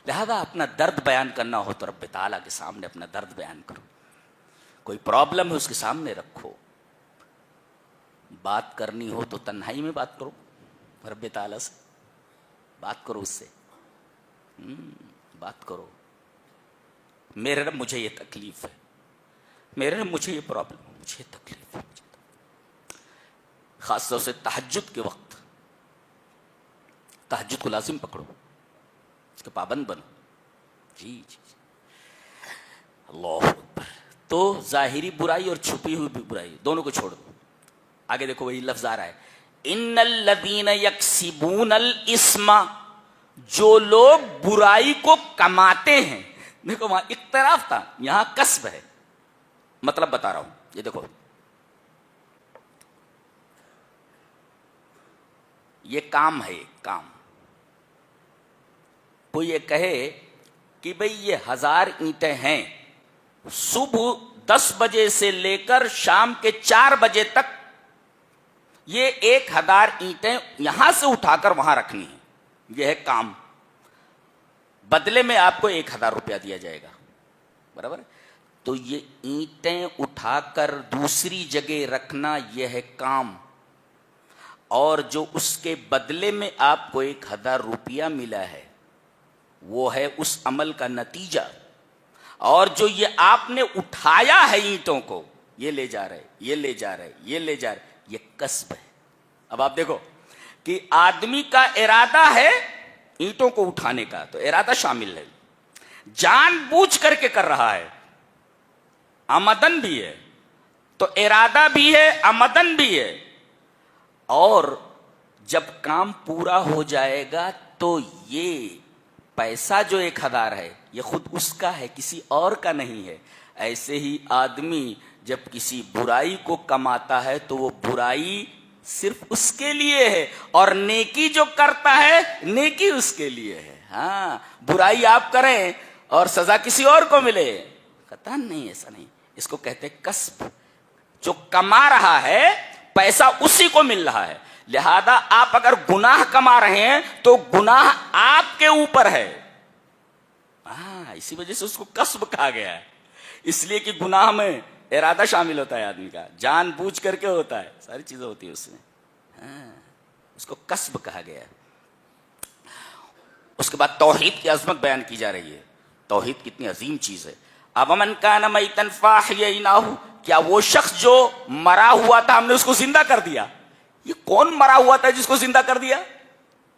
S1: لہذا اپنا درد بیان کرنا ہو تو رب تعالیٰ کے سامنے اپنا درد بیان کرو. کوئی پرابلم ہے اس کے سامنے رکھو. بات کرنی ہو تو تنہائی میں بات کرو, رب تعالیٰ سے بات کرو, اس سے بات کرو. میرے رب مجھے یہ تکلیف ہے, میرے رب مجھے یہ پرابلم ہے, مجھے یہ تکلیف ہے. خاص طور سے تہجد کے وقت تہجد کو لازم پکڑو, اس کے پابند بنو. جی جی, اللہ اکبر. تو ظاہری برائی اور چھپی ہوئی برائی دونوں کو چھوڑ دو. آگے دیکھو وہی لفظ آ رہا ہے, ان الذین یکسبون الاسم, جو لوگ برائی کو کماتے ہیں. دیکھو وہاں اقتراف تھا, یہاں کسب ہے. مطلب بتا رہا ہوں, یہ دیکھو, یہ کام ہے. کام, کوئی یہ کہے کہ بھئی یہ 1000 اینٹیں ہیں, صبح 10 بجے سے لے کر شام کے 4 بجے تک یہ 1000 اینٹیں یہاں سے اٹھا کر وہاں رکھنی ہیں. یہ ہے کام. بدلے میں آپ کو 1000 روپیہ دیا جائے گا, برابر. تو یہ اینٹیں اٹھا کر دوسری جگہ رکھنا یہ ہے کام, اور جو اس کے بدلے میں آپ کو 1000 روپیہ ملا ہے وہ ہے اس عمل کا نتیجہ. اور جو یہ آپ نے اٹھایا ہے اینٹوں کو, یہ لے جا رہے, یہ لے جا رہے, یہ لے جا رہے, یہ کسب ہے. اب آپ دیکھو کہ آدمی کا ارادہ ہے اینٹوں کو اٹھانے کا, تو ارادہ شامل ہے, جان بوجھ کر کے کر رہا ہے, آمدن بھی ہے, تو ارادہ بھی ہے, آمدن بھی ہے. اور جب کام پورا ہو جائے گا تو یہ پیسہ جو 1000 ہے یہ خود اس کا ہے, کسی اور کا نہیں ہے. ایسے ہی آدمی جب کسی برائی کو کماتا ہے تو وہ برائی صرف اس کے لیے ہے, اور نیکی جو کرتا ہے نیکی اس کے لیے ہے. ہاں, برائی آپ کریں اور سزا کسی اور کو ملے, قطعاً نہیں, ایسا نہیں. اس کو کہتے ہیں کسب. جو کما رہا ہے پیسہ اسی کو مل رہا ہے. لہذا آپ اگر گناہ کما رہے ہیں تو گناہ آپ کے اوپر ہے. ہاں, اسی وجہ سے اس کو کسب کہا گیا ہے, اس لیے کہ گناہ میں ارادہ شامل ہوتا ہے آدمی کا, جان بوجھ کر کے ہوتا ہے, ساری چیزیں ہوتی ہیں اس میں. ہاں, اس کو کسب کہا گیا ہے. اس کے بعد توحید کی عظمت بیان کی جا رہی ہے. توحید کتنی عظیم چیز ہے. اومن کان میتا فاحییناہ, کیا وہ شخص جو مرا ہوا تھا ہم نے اس کو زندہ کر دیا. یہ کون مرا ہوا تھا جس کو زندہ کر دیا؟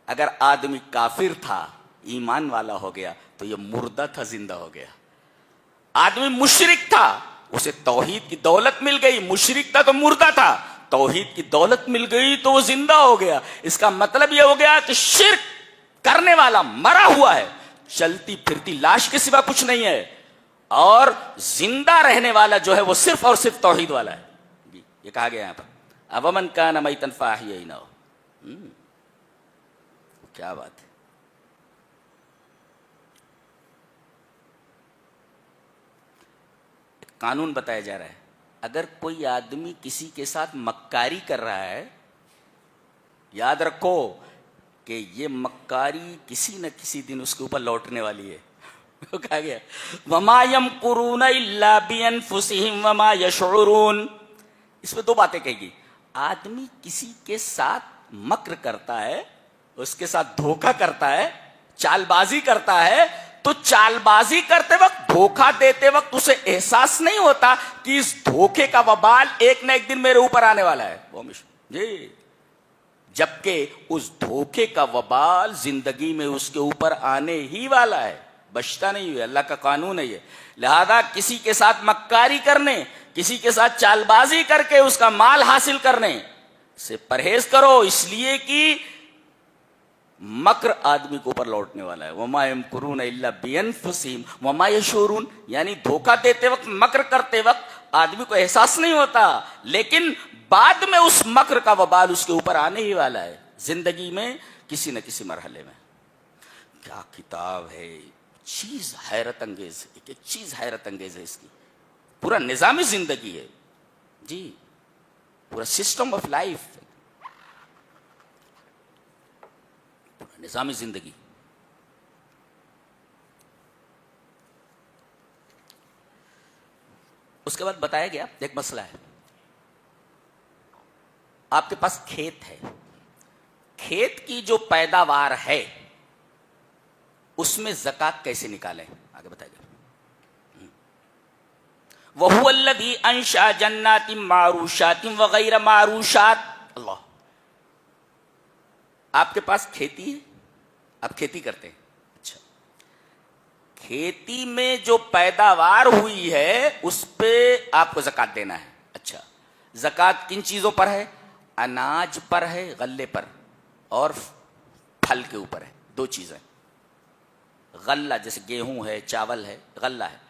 S1: اگر آدمی کافر تھا ایمان والا ہو گیا تو یہ مردہ تھا, زندہ ہو گیا. آدمی مشرک تھا, اسے توحید کی دولت مل گئی, مشرک تھا تو مردہ تھا, توحید کی دولت مل گئی تو وہ زندہ ہو گیا. اس کا مطلب یہ ہو گیا کہ شرک کرنے والا مرا ہوا ہے, چلتی پھرتی لاش کے سوا کچھ نہیں ہے, اور زندہ رہنے والا جو ہے وہ صرف اور صرف توحید والا ہے. جی, یہ کہا گیا یہاں پر, اومن کان میتا فاحییناہ. کیا بات ہے. قانون بتایا جا رہا ہے. اگر کوئی آدمی کسی کے ساتھ مکاری کر رہا ہے، یاد رکھو کہ یہ مکاری کسی نہ کسی دن اس کے اوپر لوٹنے والی ہے. کہا گیا وما یمکرون الا بانفسہم وما یشعرون. اس میں دو باتیں کہی گئی. آدمی کسی کے ساتھ مکر کرتا ہے، اس کے ساتھ دھوکہ کرتا ہے، چال بازی کرتا ہے، تو چال بازی کرتے وقت، دھوکہ دیتے وقت اسے احساس نہیں ہوتا کہ اس دھوکے کا وبال ایک نہ ایک دن میرے اوپر آنے والا ہے. جی، جبکہ اس دھوکے کا وبال زندگی میں اس کے اوپر آنے ہی والا ہے، بچتا نہیں ہے. اللہ کا قانون ہے یہ. لہذا کسی کے ساتھ مکاری کرنے، کسی کے ساتھ چال بازی کر کے اس کا مال حاصل کرنے سے پرہیز کرو، اس لیے کہ مکر آدمی کے اوپر لوٹنے والا ہے. وما یمکرون الا بانفسہم وما یشعرون، یعنی دھوکہ دیتے وقت، مکر کرتے وقت آدمی کو احساس نہیں ہوتا، لیکن بعد میں اس مکر کا وبال اس کے اوپر آنے ہی والا ہے زندگی میں کسی نہ کسی مرحلے میں. کیا کتاب ہے، چیز حیرت انگیز ہے، ایک چیز حیرت انگیز ہے. اس کی پورا نظام زندگی ہے جی، پورا سسٹم آف لائف، پورا نظام زندگی. اس کے بعد بتایا گیا ایک مسئلہ ہے. آپ کے پاس کھیت ہے، کھیت کی جو پیداوار ہے اس میں زکوٰۃ کیسے نکالیں؟ آگے بتائیے گا. وَهُوَ الَّذِي أَنشَأَ جَنَّاتٍ مَّعْرُوشَاتٍ وَغَيْرَ مَعْرُوشَاتٍ. اللہ، آپ کے پاس کھیتی ہے، آپ کھیتی کرتے ہیں. اچھا، کھیتی میں جو پیداوار ہوئی ہے اس پہ آپ کو زکوٰۃ دینا ہے. اچھا، زکوٰۃ کن چیزوں پر ہے؟ اناج پر ہے، غلے پر، اور پھل کے اوپر ہے. دو چیزیں. غلہ جیسے گیہوں ہے، چاول ہے، غلہ ہے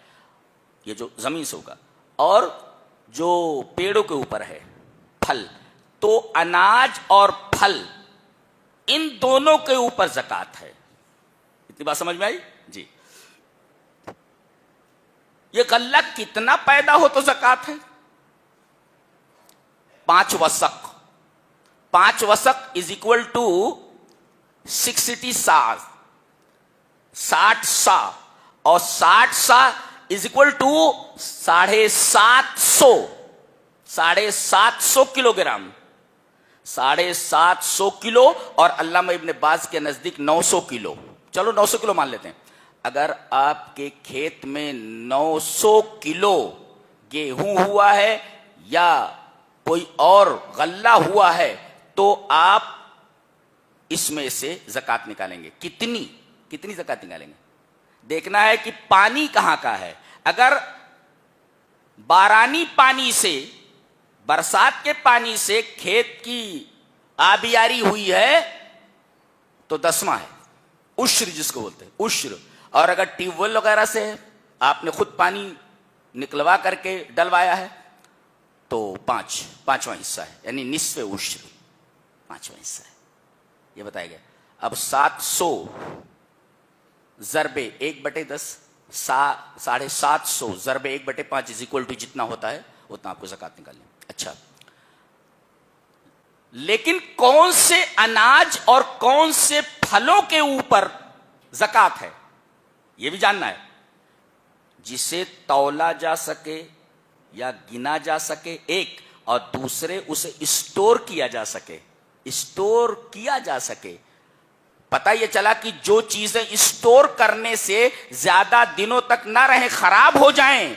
S1: یہ جو زمین سے ہوگا، اور جو پیڑوں کے اوپر ہے پھل. تو اناج اور پھل، ان دونوں کے اوپر زکوٰۃ ہے. اتنی بات سمجھ میں آئی جی؟ یہ غلہ کتنا پیدا ہو تو زکوٰۃ ہے؟ 5 وسق. 5 وسق از اکول ٹو 60 سا، 60 سا، اور 60 سا is equal to 750، 750 kilogram, 750 kilo, اور علامہ ابن باز کے نزدیک 900 کلو. چلو 900 کلو مان لیتے ہیں. اگر آپ کے کھیت میں 900 کلو گیہوں ہوا ہے یا کوئی اور غلہ ہوا ہے تو آپ اس میں سے زکوٰۃ نکالیں گے. کتنی زکوٰۃ نکالیں گے؟ دیکھنا ہے کہ پانی کہاں کا ہے. اگر بارانی پانی سے، برسات کے پانی سے کھیت کی آبیاری ہوئی ہے تو 10واں ہے، عشر جس کو بولتے ہیں، عشر. اور اگر ٹیوب ویل وغیرہ سے ہے، آپ نے خود پانی نکلوا کر کے ڈلوایا ہے، تو 5واں حصہ ہے، یعنی نصف عشر، 5واں حصہ ہے. یہ بتایا گیا. اب 700 ضرب 1/10، 750 ضرب 1/5 از اکول ٹو جتنا ہوتا ہے اتنا آپ کو زکوٰۃ نکالنی. اچھا، لیکن کون سے اناج اور کون سے پھلوں کے اوپر زکوٰۃ ہے یہ بھی جاننا ہے. جسے تولا جا سکے یا گنا جا سکے ایک، اور دوسرے اسے اسٹور کیا جا سکے، اسٹور کیا جا سکے. پتہ یہ چلا کہ جو چیزیں اسٹور کرنے سے زیادہ دنوں تک نہ رہیں، خراب ہو جائیں،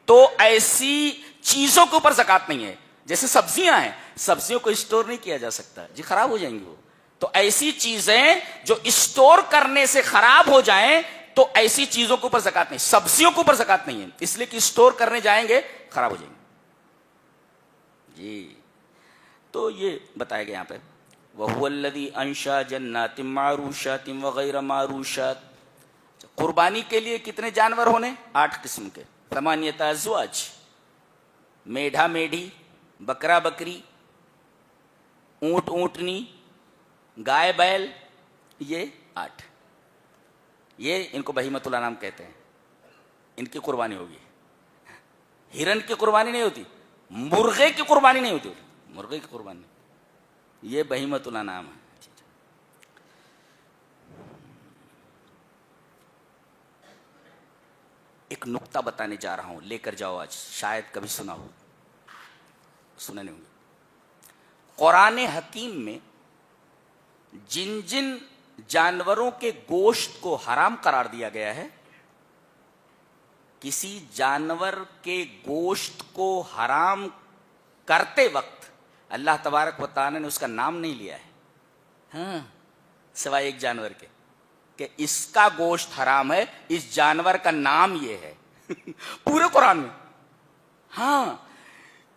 S1: تو ایسی چیزوں کے اوپر زکوٰۃ نہیں ہے. جیسے سبزیاں ہیں، سبزیوں کو اسٹور نہیں کیا جا سکتا، جی خراب ہو جائیں گی وہ. تو ایسی چیزیں جو اسٹور کرنے سے خراب ہو جائیں تو ایسی چیزوں کے اوپر زکوٰۃ نہیں. سبزیوں کے اوپر زکوٰۃ نہیں ہے، اس لیے کہ اسٹور کرنے جائیں گے خراب ہو جائیں گے جی. تو یہ بتایا گیا یہاں پہ وَهُوَ الَّذِي أَنشَأَ جَنَّاتٍ مَّعْرُوشَاتٍ وَغَيْرَ مَعْرُوشَاتٍ. قربانی کے لیے کتنے جانور ہونے؟ 8 قسم کے، 8 ازواج، میڈھا میڈھی، بکرا بکری، اونٹ اونٹنی، گائے بیل، یہ 8. یہ ان کو بہیمۃ الانعام کہتے ہیں. ان کی قربانی ہوگی. ہرن کی قربانی نہیں ہوتی، مرغے کی قربانی نہیں ہوتی، مرغے کی قربانی، یہ بہیمۃ الانعام ہے. ایک نقطہ بتانے جا رہا ہوں، لے کر جاؤ آج، شاید کبھی سنا ہو، سنا نہیں ہوں گے. قرآن حکیم میں جن جن جانوروں کے گوشت کو حرام قرار دیا گیا ہے، کسی جانور کے گوشت کو حرام کرتے وقت اللہ تبارک و تعالی نے اس کا نام نہیں لیا ہے، ہاں، سوائے ایک جانور کے کہ اس کا گوشت حرام ہے، اس جانور کا نام یہ ہے. پورے قرآن میں ہاں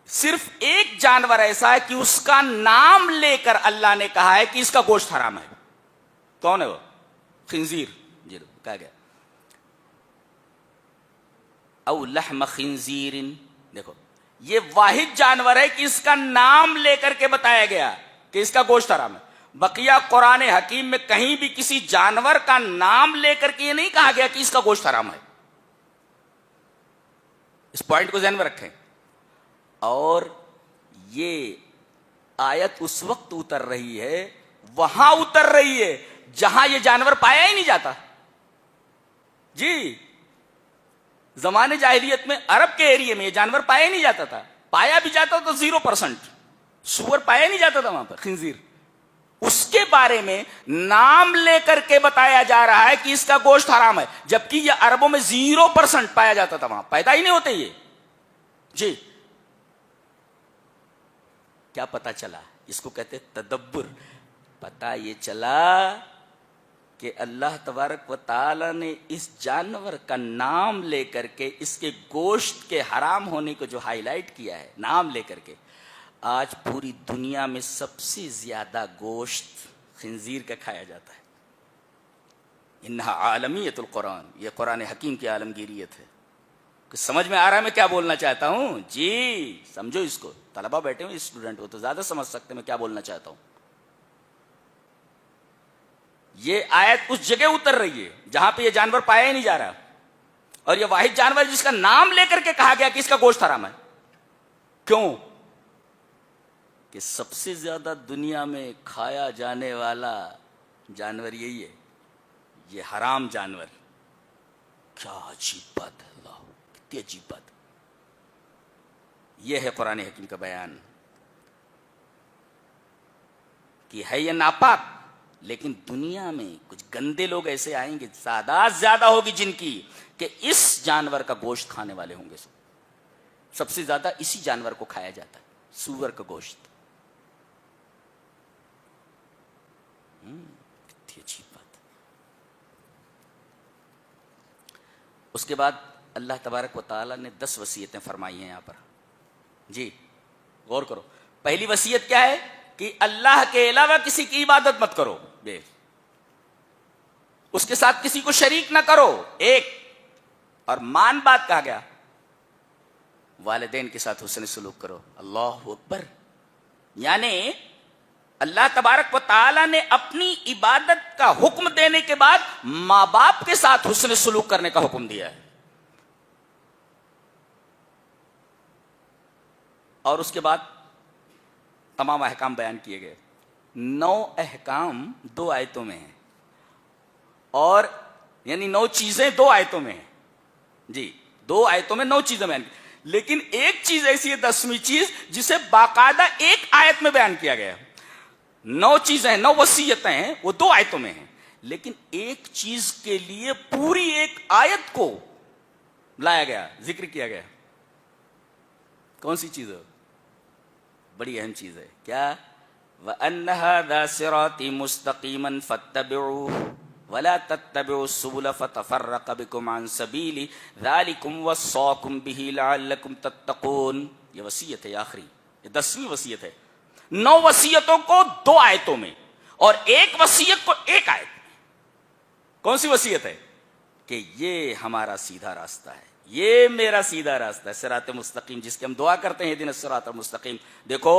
S1: صرف ایک جانور ایسا ہے کہ اس کا نام لے کر اللہ نے کہا ہے کہ اس کا گوشت حرام ہے. کون ہے وہ؟ خنزیر. جی کہا گیا او لحم خنزیر. دیکھو یہ واحد جانور ہے کہ اس کا نام لے کر کے بتایا گیا کہ اس کا گوشت حرام ہے. بقیہ قرآن حکیم میں کہیں بھی کسی جانور کا نام لے کر کے یہ نہیں کہا گیا کہ اس کا گوشت حرام ہے. اس پوائنٹ کو ذہن میں رکھیں. اور یہ آیت اس وقت اتر رہی ہے، وہاں اتر رہی ہے جہاں یہ جانور پایا ہی نہیں جاتا. جی زمانے جاہلیت میں عرب کے ایریے میں یہ جانور پایا ہی نہیں جاتا تھا، پایا بھی جاتا تو 0%. سور پایا نہیں جاتا تھا وہاں پر، خنزیر. اس کے بارے میں نام لے کر کے بتایا جا رہا ہے کہ اس کا گوشت حرام ہے، جبکہ یہ عربوں میں 0% پایا جاتا تھا، وہاں پیدا ہی نہیں ہوتے یہ. جی کیا پتا چلا؟ اس کو کہتے تدبر. پتا یہ چلا کہ اللہ تبارک و تعالی نے اس جانور کا نام لے کر کے اس کے گوشت کے حرام ہونے کو جو ہائی لائٹ کیا ہے نام لے کر کے، آج پوری دنیا میں سب سے زیادہ گوشت خنزیر کا کھایا جاتا ہے. انہا عالمیت القرآن، یہ قرآن حکیم کی عالمگیریت ہے. سمجھ میں آ رہا ہے میں کیا بولنا چاہتا ہوں؟ جی سمجھو اس کو. طلبہ بیٹھے ہوئے اسٹوڈنٹ ہو تو زیادہ سمجھ سکتے ہیں میں کیا بولنا چاہتا ہوں. یہ آیت اس جگہ اتر رہی ہے جہاں پہ یہ جانور پایا ہی نہیں جا رہا، اور یہ واحد جانور جس کا نام لے کر کے کہا گیا کہ اس کا گوشت حرام ہے. کیوں؟ کہ سب سے زیادہ دنیا میں کھایا جانے والا جانور یہی ہے، یہ حرام جانور. کیا عجیب بات ہے، اللہ کتنی عجیب بات. یہ ہے قرآن حکیم کا بیان کہ ہے یہ ناپاک، لیکن دنیا میں کچھ گندے لوگ ایسے آئیں گے، تعداد زیادہ ہوگی جن کی، کہ اس جانور کا گوشت کھانے والے ہوں گے. سب سے زیادہ اسی جانور کو کھایا جاتا ہے، سور کا گوشت. کتنی عجیب بات. اس کے بعد اللہ تبارک و تعالی نے 10 وصیتیں فرمائی ہیں یہاں پر. جی غور کرو. پہلی وصیت کیا ہے؟ کہ اللہ کے علاوہ کسی کی عبادت مت کرو، اس کے ساتھ کسی کو شریک نہ کرو. ایک اور مان بات کہا گیا، والدین کے ساتھ حسن سلوک کرو. اللہ اکبر. یعنی اللہ تبارک و تعالی نے اپنی عبادت کا حکم دینے کے بعد ماں باپ کے ساتھ حسن سلوک کرنے کا حکم دیا ہے. اور اس کے بعد تمام احکام بیان کیے گئے. 9 احکام 2 آیتوں میں ہیں، اور یعنی 9 چیزیں 2 آیتوں میں ہیں. جی 2 آیتوں میں 9 چیزیں بیان کی، لیکن ایک چیز ایسی ہے 10ویں چیز جسے باقاعدہ ایک آیت میں بیان کیا گیا. 9 چیزیں 9 وصیتیں ہیں، وہ 2 آیتوں میں ہیں، لیکن ایک چیز کے لیے پوری ایک آیت کو لایا گیا، ذکر کیا گیا. کون سی چیز ہے؟ بڑی اہم چیز ہے. کیا؟ وَأَنَّ هَذَا صِرَاطِي مُسْتَقِيمًا فَاتَّبِعُوهُ وَلَا تَتَّبِعُوا السُّبُلَ فَتَفَرَّقَ بِكُمْ عَنْ سَبِيلِهِ ذَلِكُمْ وَصَّاكُمْ بِهِ لَعَلَّكُمْ تَتَّقُونَ. یہ وصیت ہے آخری، یہ 10ویں وصیت ہے. 9 وصیتوں کو 2 آیتوں میں، اور ایک وصیت کو ایک آیت میں. کون سی وصیت ہے؟ کہ یہ ہمارا سیدھا راستہ ہے، یہ میرا سیدھا راستہ ہے، صراط مستقیم، جس کے ہم دعا کرتے ہیں دن الصراط المستقیم. دیکھو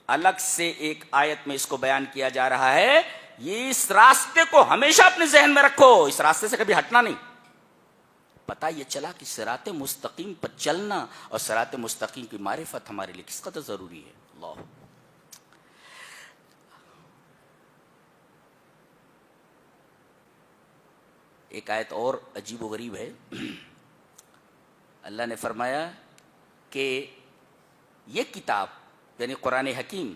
S1: الگ سے ایک آیت میں اس کو بیان کیا جا رہا ہے. یہ اس راستے کو ہمیشہ اپنے ذہن میں رکھو، اس راستے سے کبھی ہٹنا نہیں. پتہ یہ چلا کہ صراط مستقیم پر چلنا اور صراط مستقیم کی معرفت ہمارے لیے کس قدر ضروری ہے. اللہ. ایک آیت اور عجیب و غریب ہے. اللہ نے فرمایا کہ یہ کتاب یعنی قرآن حکیم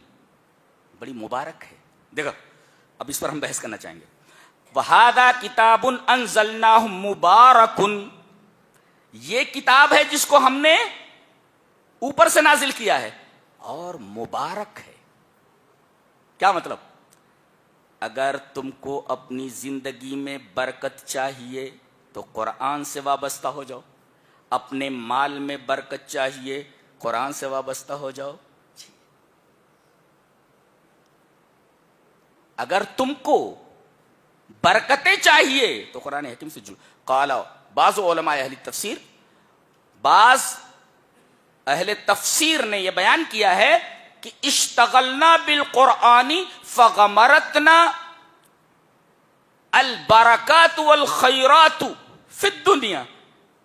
S1: بڑی مبارک ہے. دیکھو اب اس پر ہم بحث کرنا چاہیں گے. وَهَذَا كِتَابٌ أَنزَلْنَاهُ مُبَارَكٌ، یہ کتاب ہے جس کو ہم نے اوپر سے نازل کیا ہے اور مبارک ہے. کیا مطلب؟ اگر تم کو اپنی زندگی میں برکت چاہیے تو قرآن سے وابستہ ہو جاؤ. اپنے مال میں برکت چاہیے قرآن سے وابستہ ہو جاؤ. اگر تم کو برکتیں چاہیے تو قرآن حکیم سے جڑو. قال بعض علماء اہل تفسیر نے یہ بیان کیا ہے کہ اشتغلنا بالقرآن فغمرتنا البرکات والخیرات فی الدنیا.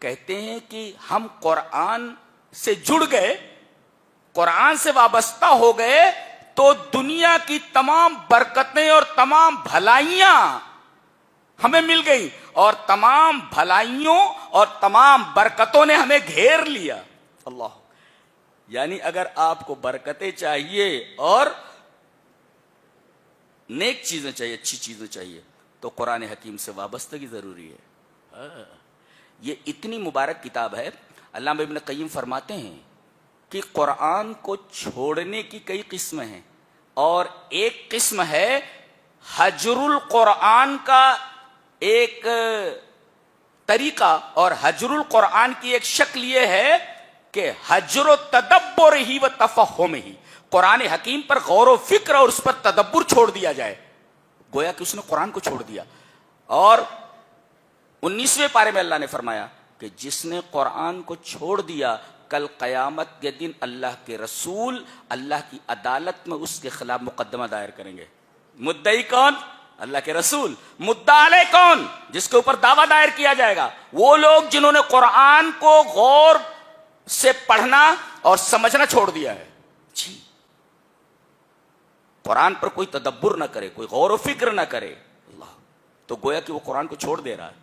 S1: کہتے ہیں کہ ہم قرآن سے جڑ گئے، قرآن سے وابستہ ہو گئے تو دنیا کی تمام برکتیں اور تمام بھلائیاں ہمیں مل گئی اور تمام بھلائیوں اور تمام برکتوں نے ہمیں گھیر لیا. اللہ. یعنی اگر آپ کو برکتیں چاہیے اور نیک چیزیں چاہیے، اچھی چیزیں چاہیے تو قرآن حکیم سے وابستگی ضروری ہے. یہ اتنی مبارک کتاب ہے. علامہ ابن قیم فرماتے ہیں کہ قرآن کو چھوڑنے کی کئی قسمیں ہیں اور ایک قسم ہے حجر القرآن کا ایک طریقہ، اور حجر القرآن کی ایک شکل یہ ہے کہ حجر و تدبر ہی و تفہم ہی، قرآن حکیم پر غور و فکر اور اس پر تدبر چھوڑ دیا جائے. گویا کہ اس نے قرآن کو چھوڑ دیا. اور 19ویں پارے میں اللہ نے فرمایا کہ جس نے قرآن کو چھوڑ دیا کل قیامت کے دن اللہ کے رسول اللہ کی عدالت میں اس کے خلاف مقدمہ دائر کریں گے. مدعی کون؟ اللہ کے رسول. مدعا علیہ کون؟ جس کے اوپر دعویٰ دائر کیا جائے گا. وہ لوگ جنہوں نے قرآن کو غور سے پڑھنا اور سمجھنا چھوڑ دیا ہے. جی قرآن پر کوئی تدبر نہ کرے، کوئی غور و فکر نہ کرے، اللہ تو گویا کہ وہ قرآن کو چھوڑ دے رہا ہے.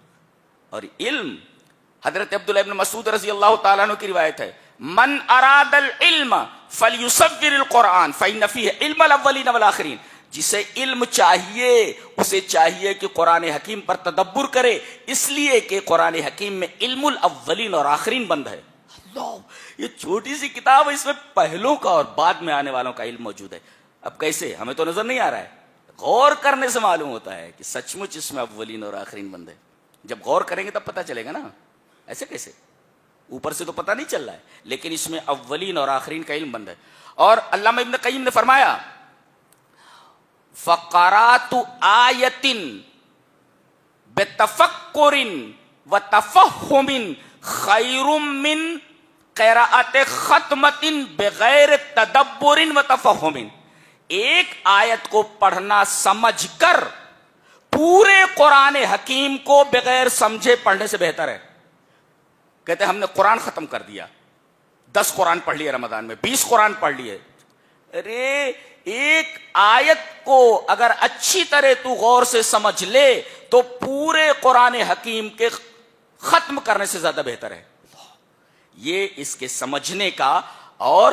S1: اور علم، حضرت عبداللہ ابن مسعود رضی اللہ تعالیٰ عنہ کی روایت ہے، من اراد العلم فلیصور القرآن فإن فیہ علم الاولین والآخرین. جسے علم چاہیے اسے چاہیے کہ قرآن حکیم پر تدبر کرے، اس لیے کہ قرآن حکیم میں علم الاولین اور آخرین بند ہے. اللہ، یہ چھوٹی سی کتاب ہے، اس میں پہلوں کا اور بعد میں آنے والوں کا علم موجود ہے. اب کیسے؟ ہمیں تو نظر نہیں آ رہا ہے، غور کرنے سے معلوم ہوتا ہے کہ سچ مچ اس میں اولین اور آخرین بند ہے. جب غور کریں گے تب پتہ چلے گا نا. ایسے کیسے؟ اوپر سے تو پتہ نہیں چل رہا ہے، لیکن اس میں اولین اور آخرین کا علم بند ہے. اور علامہ ابن قیم نے فرمایا فقرات آیت بتفکر وتفہم خیر من قراءت ختمۃ بغیر تدبر وتفہم. ایک آیت کو پڑھنا سمجھ کر پورے قرآن حکیم کو بغیر سمجھے پڑھنے سے بہتر ہے. کہتے ہیں ہم نے قرآن ختم کر دیا، 10 قرآن پڑھ لیے رمضان میں، 20 قرآن پڑھ لیے. ارے ایک آیت کو اگر اچھی طرح تو غور سے سمجھ لے تو پورے قرآن حکیم کے ختم کرنے سے زیادہ بہتر ہے. یہ اس کے سمجھنے کا اور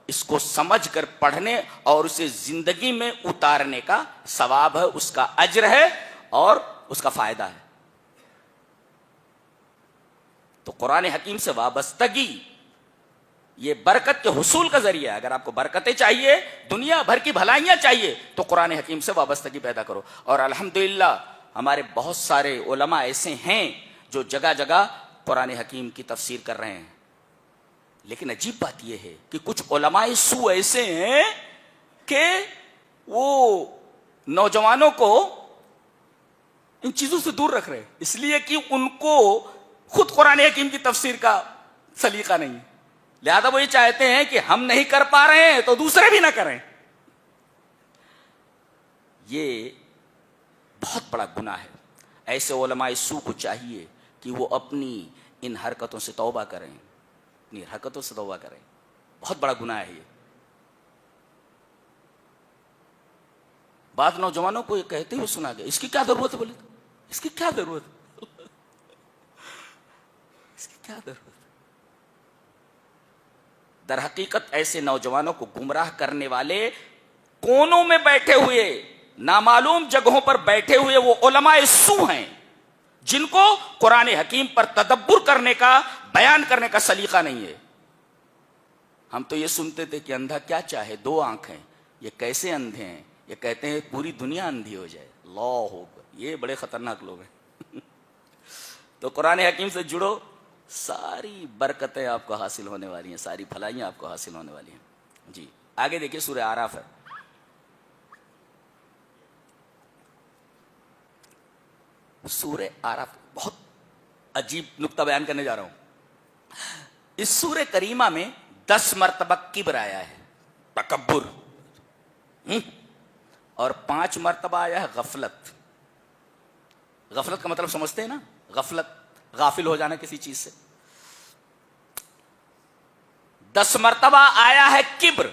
S1: اس کو سمجھ کر پڑھنے اور اسے زندگی میں اتارنے کا ثواب ہے، اس کا اجر ہے اور اس کا فائدہ ہے. تو قرآن حکیم سے وابستگی یہ برکت کے حصول کا ذریعہ ہے. اگر آپ کو برکتیں چاہیے، دنیا بھر کی بھلائیاں چاہیے تو قرآن حکیم سے وابستگی پیدا کرو. اور الحمدللہ ہمارے بہت سارے علماء ایسے ہیں جو جگہ جگہ قرآن حکیم کی تفسیر کر رہے ہیں. لیکن عجیب بات یہ ہے کہ کچھ علماء سو ایسے ہیں کہ وہ نوجوانوں کو ان چیزوں سے دور رکھ رہے ہیں، اس لیے کہ ان کو خود قرآن حکیم کی تفسیر کا سلیقہ نہیں، لہذا وہ یہ چاہتے ہیں کہ ہم نہیں کر پا رہے ہیں تو دوسرے بھی نہ کریں. یہ بہت بڑا گناہ ہے. ایسے علماء سو کو چاہیے کہ وہ اپنی ان حرکتوں سے توبہ کریں، اپنی حرکتوں سے توبہ کریں، بہت بڑا گناہ ہے یہ. بعض نوجوانوں کو یہ کہتے ہوئے سنا گیا، اس کی کیا ضرورت ہے؟ بولے اس کی کیا ضرورت ہے؟ اس کی کیا ضرورت ہے؟ در حقیقت ایسے نوجوانوں کو گمراہ کرنے والے کونوں میں بیٹھے ہوئے، نامعلوم جگہوں پر بیٹھے ہوئے وہ علماء سو ہیں جن کو قرآن حکیم پر تدبر کرنے کا، بیان کرنے کا سلیقہ نہیں ہے. ہم تو یہ سنتے تھے کہ اندھا کیا چاہے دو آنکھیں، یہ کیسے اندھے ہیں؟ یہ کہتے ہیں پوری دنیا اندھی ہو جائے. اللہ ہوگا، یہ بڑے خطرناک لوگ ہیں. تو قرآن حکیم سے جڑو، ساری برکتیں آپ کو حاصل ہونے والی ہیں، ساری بھلائیاں آپ کو حاصل ہونے والی ہیں. جی آگے دیکھیے، سورہ اعراف ہے. سورہ اعراف بہت عجیب نقطہ بیان کرنے جا رہا ہوں. اس سورہ کریمہ میں 10 مرتبہ کبر آیا ہے، تکبر، اور 5 مرتبہ آیا ہے غفلت. غفلت کا مطلب سمجھتے ہیں نا؟ غفلت، غافل ہو جانا کسی چیز سے. 10 مرتبہ آیا ہے کبر،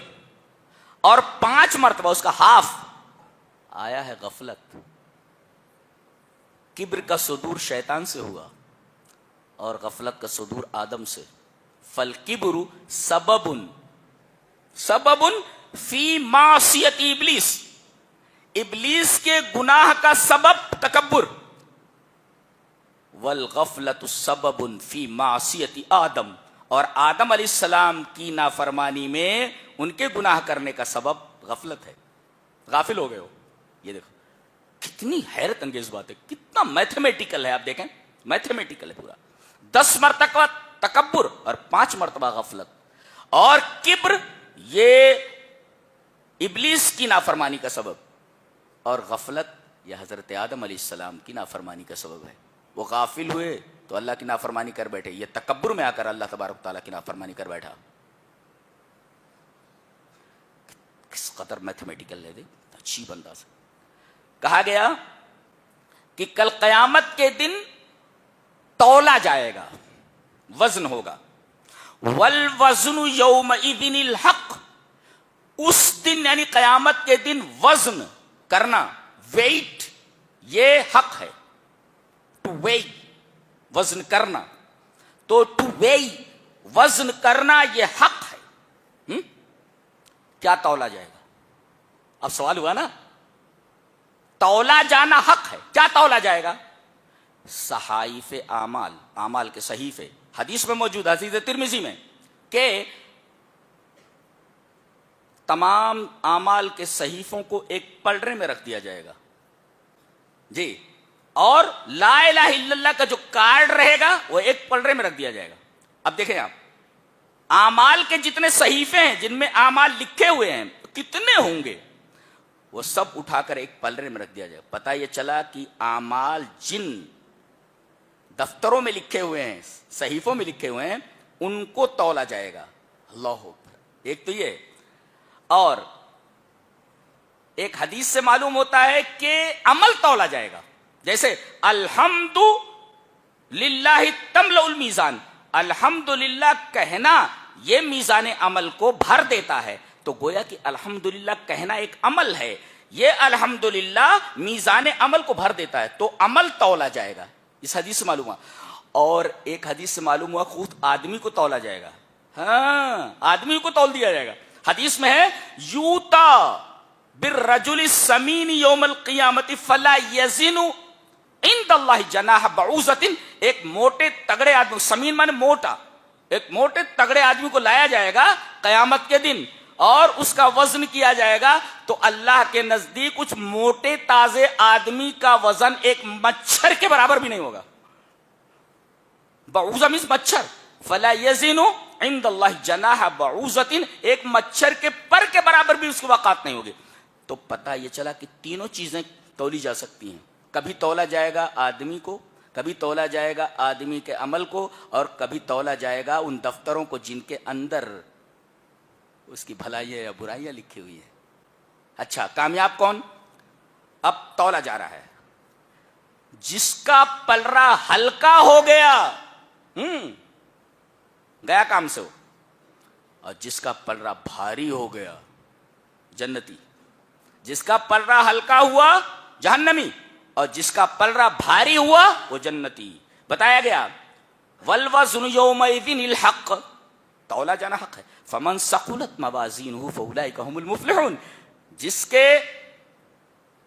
S1: اور 5 مرتبہ اس کا ہاف آیا ہے غفلت. کبر کا صدور شیطان سے ہوا اور غفلت کا صدور آدم سے. فالکبر سبب فی معصیت ابلیس، ابلیس کے گناہ کا سبب تکبر. والغفلت سبب فی معصیت آدم، اور آدم علیہ السلام کی نافرمانی میں ان کے گناہ کرنے کا سبب غفلت ہے. غافل ہو گئے ہو. یہ دیکھو کتنی حیرت انگیز بات ہے، کتنا میتھمیٹیکل ہے. آپ دیکھیں میتھمیٹیکل ہے پورا. 10 مرتبہ تکبر اور 5 مرتبہ غفلت. اور کبر یہ ابلیس کی نافرمانی کا سبب، اور غفلت یہ حضرت آدم علیہ السلام کی نافرمانی کا سبب ہے. وہ غافل ہوئے تو اللہ کی نافرمانی کر بیٹھے، یہ تکبر میں آ کر اللہ تبارک تعالیٰ کی نافرمانی کر بیٹھا. کس قدر میتھمیٹیکل ہے، دیکھ عجیب انداز. کہا گیا کہ کل قیامت کے دن تولا جائے گا، وزن ہوگا. والوزن یومئذ الحق، اس دن یعنی قیامت کے دن وزن کرنا، ویٹ، یہ حق ہے. ٹو ویئی، وزن کرنا. تو ٹو ویئی، وزن کرنا یہ حق ہے. کیا تولا جائے گا؟ اب سوال ہوا نا، تولا جانا حق ہے. کیا تولا جائے گا؟ صحائف اعمال، اعمال کے صحیفے. حدیث میں موجود، حدیث ترمذی میں، کہ تمام اعمال کے صحیفوں کو ایک پلڑے میں رکھ دیا جائے گا. جی، اور لا الہ الا اللہ کا جو کارڈ رہے گا وہ ایک پلڑے میں رکھ دیا جائے گا. اب دیکھیں آپ، اعمال کے جتنے صحیفے ہیں جن میں اعمال لکھے ہوئے ہیں کتنے ہوں گے، وہ سب اٹھا کر ایک پلڑے میں رکھ دیا جائے. پتہ یہ چلا کہ اعمال جن دفتروں میں لکھے ہوئے ہیں، صحیفوں میں لکھے ہوئے ہیں، ان کو تولا جائے گا. اللہ اکبر. ایک تو یہ، اور ایک حدیث سے معلوم ہوتا ہے کہ عمل تولا جائے گا. جیسے الحمد للہ تملأ المیزان، الحمد للہ کہنا یہ میزان عمل کو بھر دیتا ہے. تو گویا کہ الحمدللہ کہنا ایک عمل ہے، یہ الحمدللہ میزان عمل کو بھر دیتا ہے، تو عمل تولا جائے گا. اس حدیث سے معلوم ہوا. اور ایک حدیث سے معلوم ہوا خود آدمی کو تولا جائے گا. ہاں، آدمی کو تول دیا جائے گا. حدیث میں ہے یوتا بالرجل السمین یوم القیامت فلا یزن عند اللہ جناح بعوضۃ. ایک موٹے تگڑے آدمی، سمین مانے موٹا، ایک موٹے تگڑے آدمی کو لایا جائے گا قیامت کے دن، اور اس کا وزن کیا جائے گا. تو اللہ کے نزدیک کچھ موٹے تازے آدمی کا وزن ایک مچھر کے برابر بھی نہیں ہوگا. بعوضہ میںز مچھر. فلا یزن عند اللہ جناح بعوضۃ، ایک مچھر کے پر کے برابر بھی اس کی وقات نہیں ہوگی. تو پتہ یہ چلا کہ تینوں چیزیں تولی جا سکتی ہیں. کبھی تولا جائے گا آدمی کو، کبھی تولا جائے گا آدمی کے عمل کو، اور کبھی تولا جائے گا ان دفتروں کو جن کے اندر اس کی بھلائیاں یا برائیاں لکھی ہوئی ہیں. اچھا، کامیاب کون؟ اب تولا جا رہا ہے. جس کا پلڑا ہلکا ہو گیا گیا کام سے وہ. اور جس کا پلڑا بھاری ہو گیا جنتی, جس کا پلڑا ہلکا ہوا جہنمی, اور جس کا پلڑا بھاری ہوا وہ جنتی. بتایا گیا والوزن یومئذ الحق, تولا جانا حق ہے. فمن ثقلت موازینہ فاولئک هم المفلحون, جس کے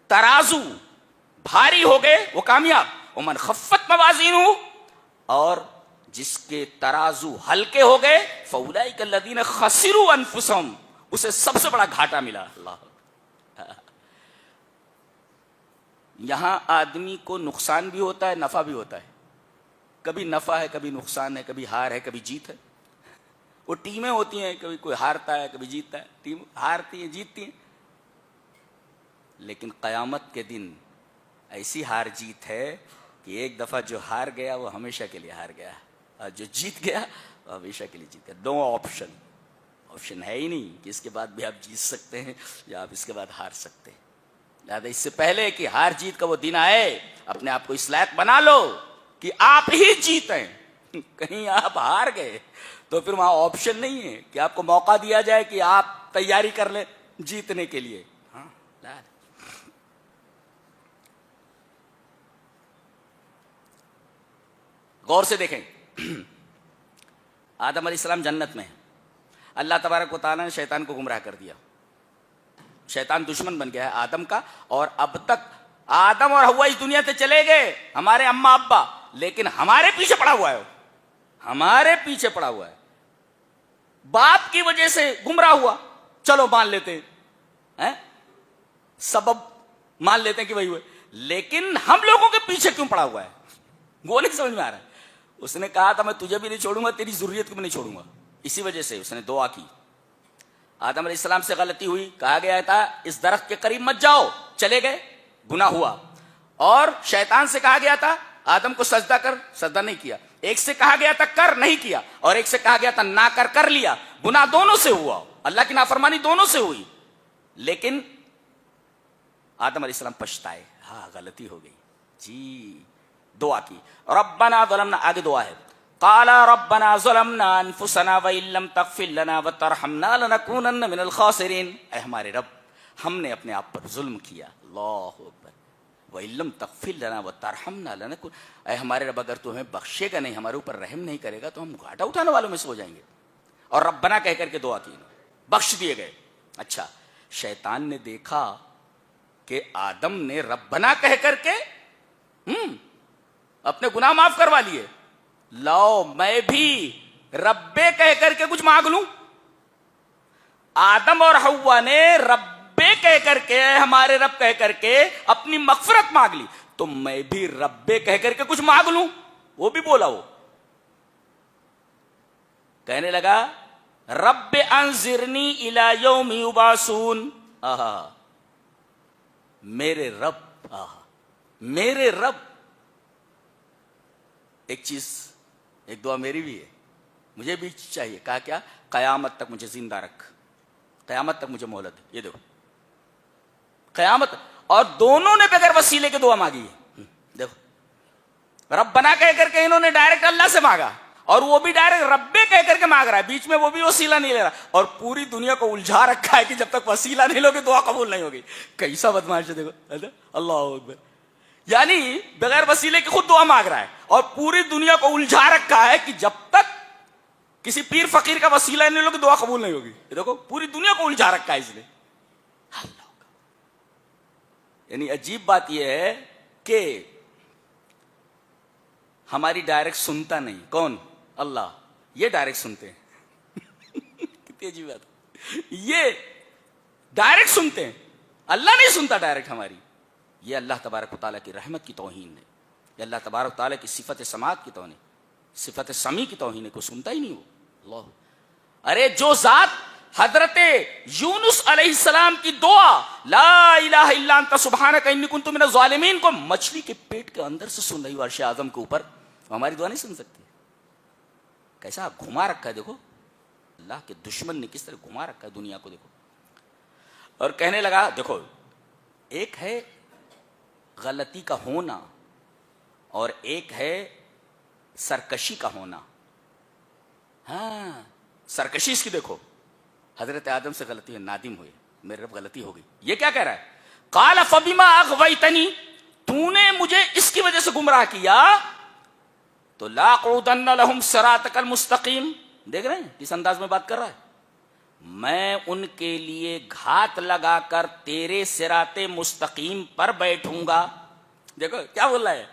S1: ترازو بھاری ہو گئے وہ کامیاب. ومن خفت موازینہ, اور جس کے ترازو ہلکے ہو گئے فاولئک الذین خسروا انفسهم, اسے سب سے بڑا گھاٹا ملا. اللہ, یہاں آدمی کو نقصان بھی ہوتا ہے نفع بھی ہوتا ہے. کبھی نفع ہے کبھی نقصان ہے, کبھی ہار ہے کبھی جیت ہے. وہ ٹیمیں ہوتی ہیں, کبھی کوئی ہارتا ہے کبھی جیتتا ہے, ٹیم ہارتی ہیں جیتتی ہیں. لیکن قیامت کے دن ایسی ہار جیت ہے کہ ایک دفعہ جو ہار گیا وہ ہمیشہ کے لیے ہار گیا, اور جو جیت گیا وہ ہمیشہ کے لیے جیت گیا. نو آپشن, آپشن ہے ہی نہیں کہ اس کے بعد بھی آپ جیت سکتے ہیں یا آپ اس کے بعد ہار سکتے ہیں. لہٰذا اس سے پہلے کہ ہار جیت کا وہ دن آئے اپنے آپ کو اس لائق بنا لو کہ آپ ہی جیتیں. کہیں آپ ہار گئے تو پھر وہاں آپشن نہیں ہے کہ آپ کو موقع دیا جائے کہ آپ تیاری کر لیں جیتنے کے لیے. غور سے دیکھیں, آدم علیہ السلام جنت میں ہیں. اللہ تبارک و تعالیٰ نے شیطان کو گمراہ کر دیا. شیطان دشمن بن گیا ہے آدم کا, اور اب تک آدم اور حوا اس دنیا سے چلے گئے, ہمارے اماں ابا, لیکن ہمارے پیچھے پڑا ہوا ہے, ہمارے پیچھے پڑا ہوا ہے. باپ کی وجہ سے گمراہ ہوا, چلو مان لیتے ہیں, سبب مان لیتے ہیں کہ وہی ہوئے, لیکن ہم لوگوں کے پیچھے کیوں پڑا ہوا ہے وہ نہیں سمجھ میں آ رہا ہے. اس نے کہا تھا میں تجھے بھی نہیں چھوڑوں گا, تیری ضروریت کو بھی نہیں چھوڑوں گا. اسی وجہ سے اس نے دعا کی. آدم علیہ السلام سے غلطی ہوئی, کہا گیا تھا اس درخت کے قریب مت جاؤ, چلے گئے, گناہ ہوا. اور شیطان سے کہا گیا تھا آدم کو سجدہ کر, سجدہ نہیں کیا. ایک سے کہا گیا تھا کر, نہیں کیا. اور ایک سے کہا گیا تھا نہ کر, کر لیا. گناہ دونوں سے ہوا, اللہ کی نافرمانی دونوں سے ہوئی. لیکن آدم علیہ السلام پچھتائے, ہاں غلطی ہو گئی جی, دعا کی. ربنا ظلمنا, آگے دعا ہے, قال ربنا ظلمنا انفسنا وان لم تغفر لنا وترحمنا لنكونن من الخاسرین. اے ہمارے رب, ہم نے اپنے آپ پر ظلم کیا. اللہ اکبر. وان لم تغفر لنا وترحمنا لنكون, اے ہمارے رب اگر تو ہمیں بخشے گا نہیں, ہمارے اوپر رحم نہیں کرے گا تو ہم گھاٹا اٹھانے والوں میں سے ہو جائیں گے. اور ربنا کہہ کر کے دعا کی, بخش دیے گئے. اچھا, شیطان نے دیکھا کہ آدم نے ربنا کہہ کر کے اپنے گناہ معاف کروا لیے, لاؤ میں بھی ربے کہہ کر کے کچھ مانگ لوں. آدم اور حوا نے ربے کہہ کر کے, ہمارے رب کہہ کر کے اپنی مغفرت مانگ لی, تو میں بھی ربے کہہ کر کے کچھ مانگ لوں. وہ بھی بولا, وہ کہنے لگا رب انظرنی الی یوم یبعثون. میرے رب, میرے رب. ایک چیز, ایک دعا میری بھی ہے, مجھے بھی چاہیے. کہا کیا, قیامت تک مجھے زندہ رکھ, قیامت تک مجھے مہلت. یہ دیکھو قیامت, اور دونوں نے بغیر وسیلے کے دعا مانگی ہے. دیکھو ربنا کہہ کر کے انہوں نے ڈائریکٹ اللہ سے مانگا, اور وہ بھی ڈائریکٹ ربے کہہ کر کے مانگ رہا ہے, بیچ میں وہ بھی وسیلہ نہیں لے رہا, اور پوری دنیا کو الجھا رکھا ہے کہ جب تک وسیلہ نہیں لوگے دعا قبول نہیں ہوگی. کیسا بدمعاش ہے دیکھو. اللہ اکبر. یعنی بغیر وسیلے کی خود دعا مانگ رہا ہے, اور پوری دنیا کو الجھا رکھا ہے کہ جب تک کسی پیر فقیر کا وسیلہ نہیں لوگے دعا قبول نہیں ہوگی. یہ دیکھو پوری دنیا کو الجھا رکھا ہے اس نے. یعنی عجیب بات یہ ہے کہ ہماری ڈائریکٹ سنتا نہیں. کون؟ اللہ. یہ ڈائریکٹ سنتے ہیں. کتنی عجیب بات, یہ ڈائریکٹ سنتے ہیں, اللہ نہیں سنتا ڈائریکٹ ہماری. یہ اللہ تبارک و تعالیٰ کی رحمت کی توہین ہے, یہ اللہ تبارک و تعالیٰ کی صفت سماعت کی توہین, صفت سمیع کی توہین ہے, کوئی سنتا ہی نہیں وہ. اللہ. ارے جو ذات حضرت یونس علیہ السلام کی دعا لا الہ الا انت سبحانک انی کنت من الظالمین کو مچھلی کے پیٹ کے اندر سے سن رہی ہو عرش اعظم کے اوپر, ہماری دعا نہیں سن سکتی. کیسا گھما رکھا ہے دیکھو, اللہ کے دشمن نے کس طرح گھما رکھا ہے دنیا کو. دیکھو, اور کہنے لگا دیکھو, ایک ہے غلطی کا ہونا اور ایک ہے سرکشی کا ہونا. ہاں سرکشی اس کی دیکھو. حضرت آدم سے غلطی ہے, نادم ہوئے, میرے رب غلطی ہوگی. یہ کیا کہہ رہا ہے؟ قال فبما اغویتنی, تو نے مجھے اس کی وجہ سے گمراہ کیا تو لاقعدن لهم صراطک المستقیم. دیکھ رہے ہیں کس انداز میں بات کر رہا ہے؟ میں ان کے لیے گھات لگا کر تیرے صراط مستقیم پر بیٹھوں گا. دیکھو کیا بول رہا ہے,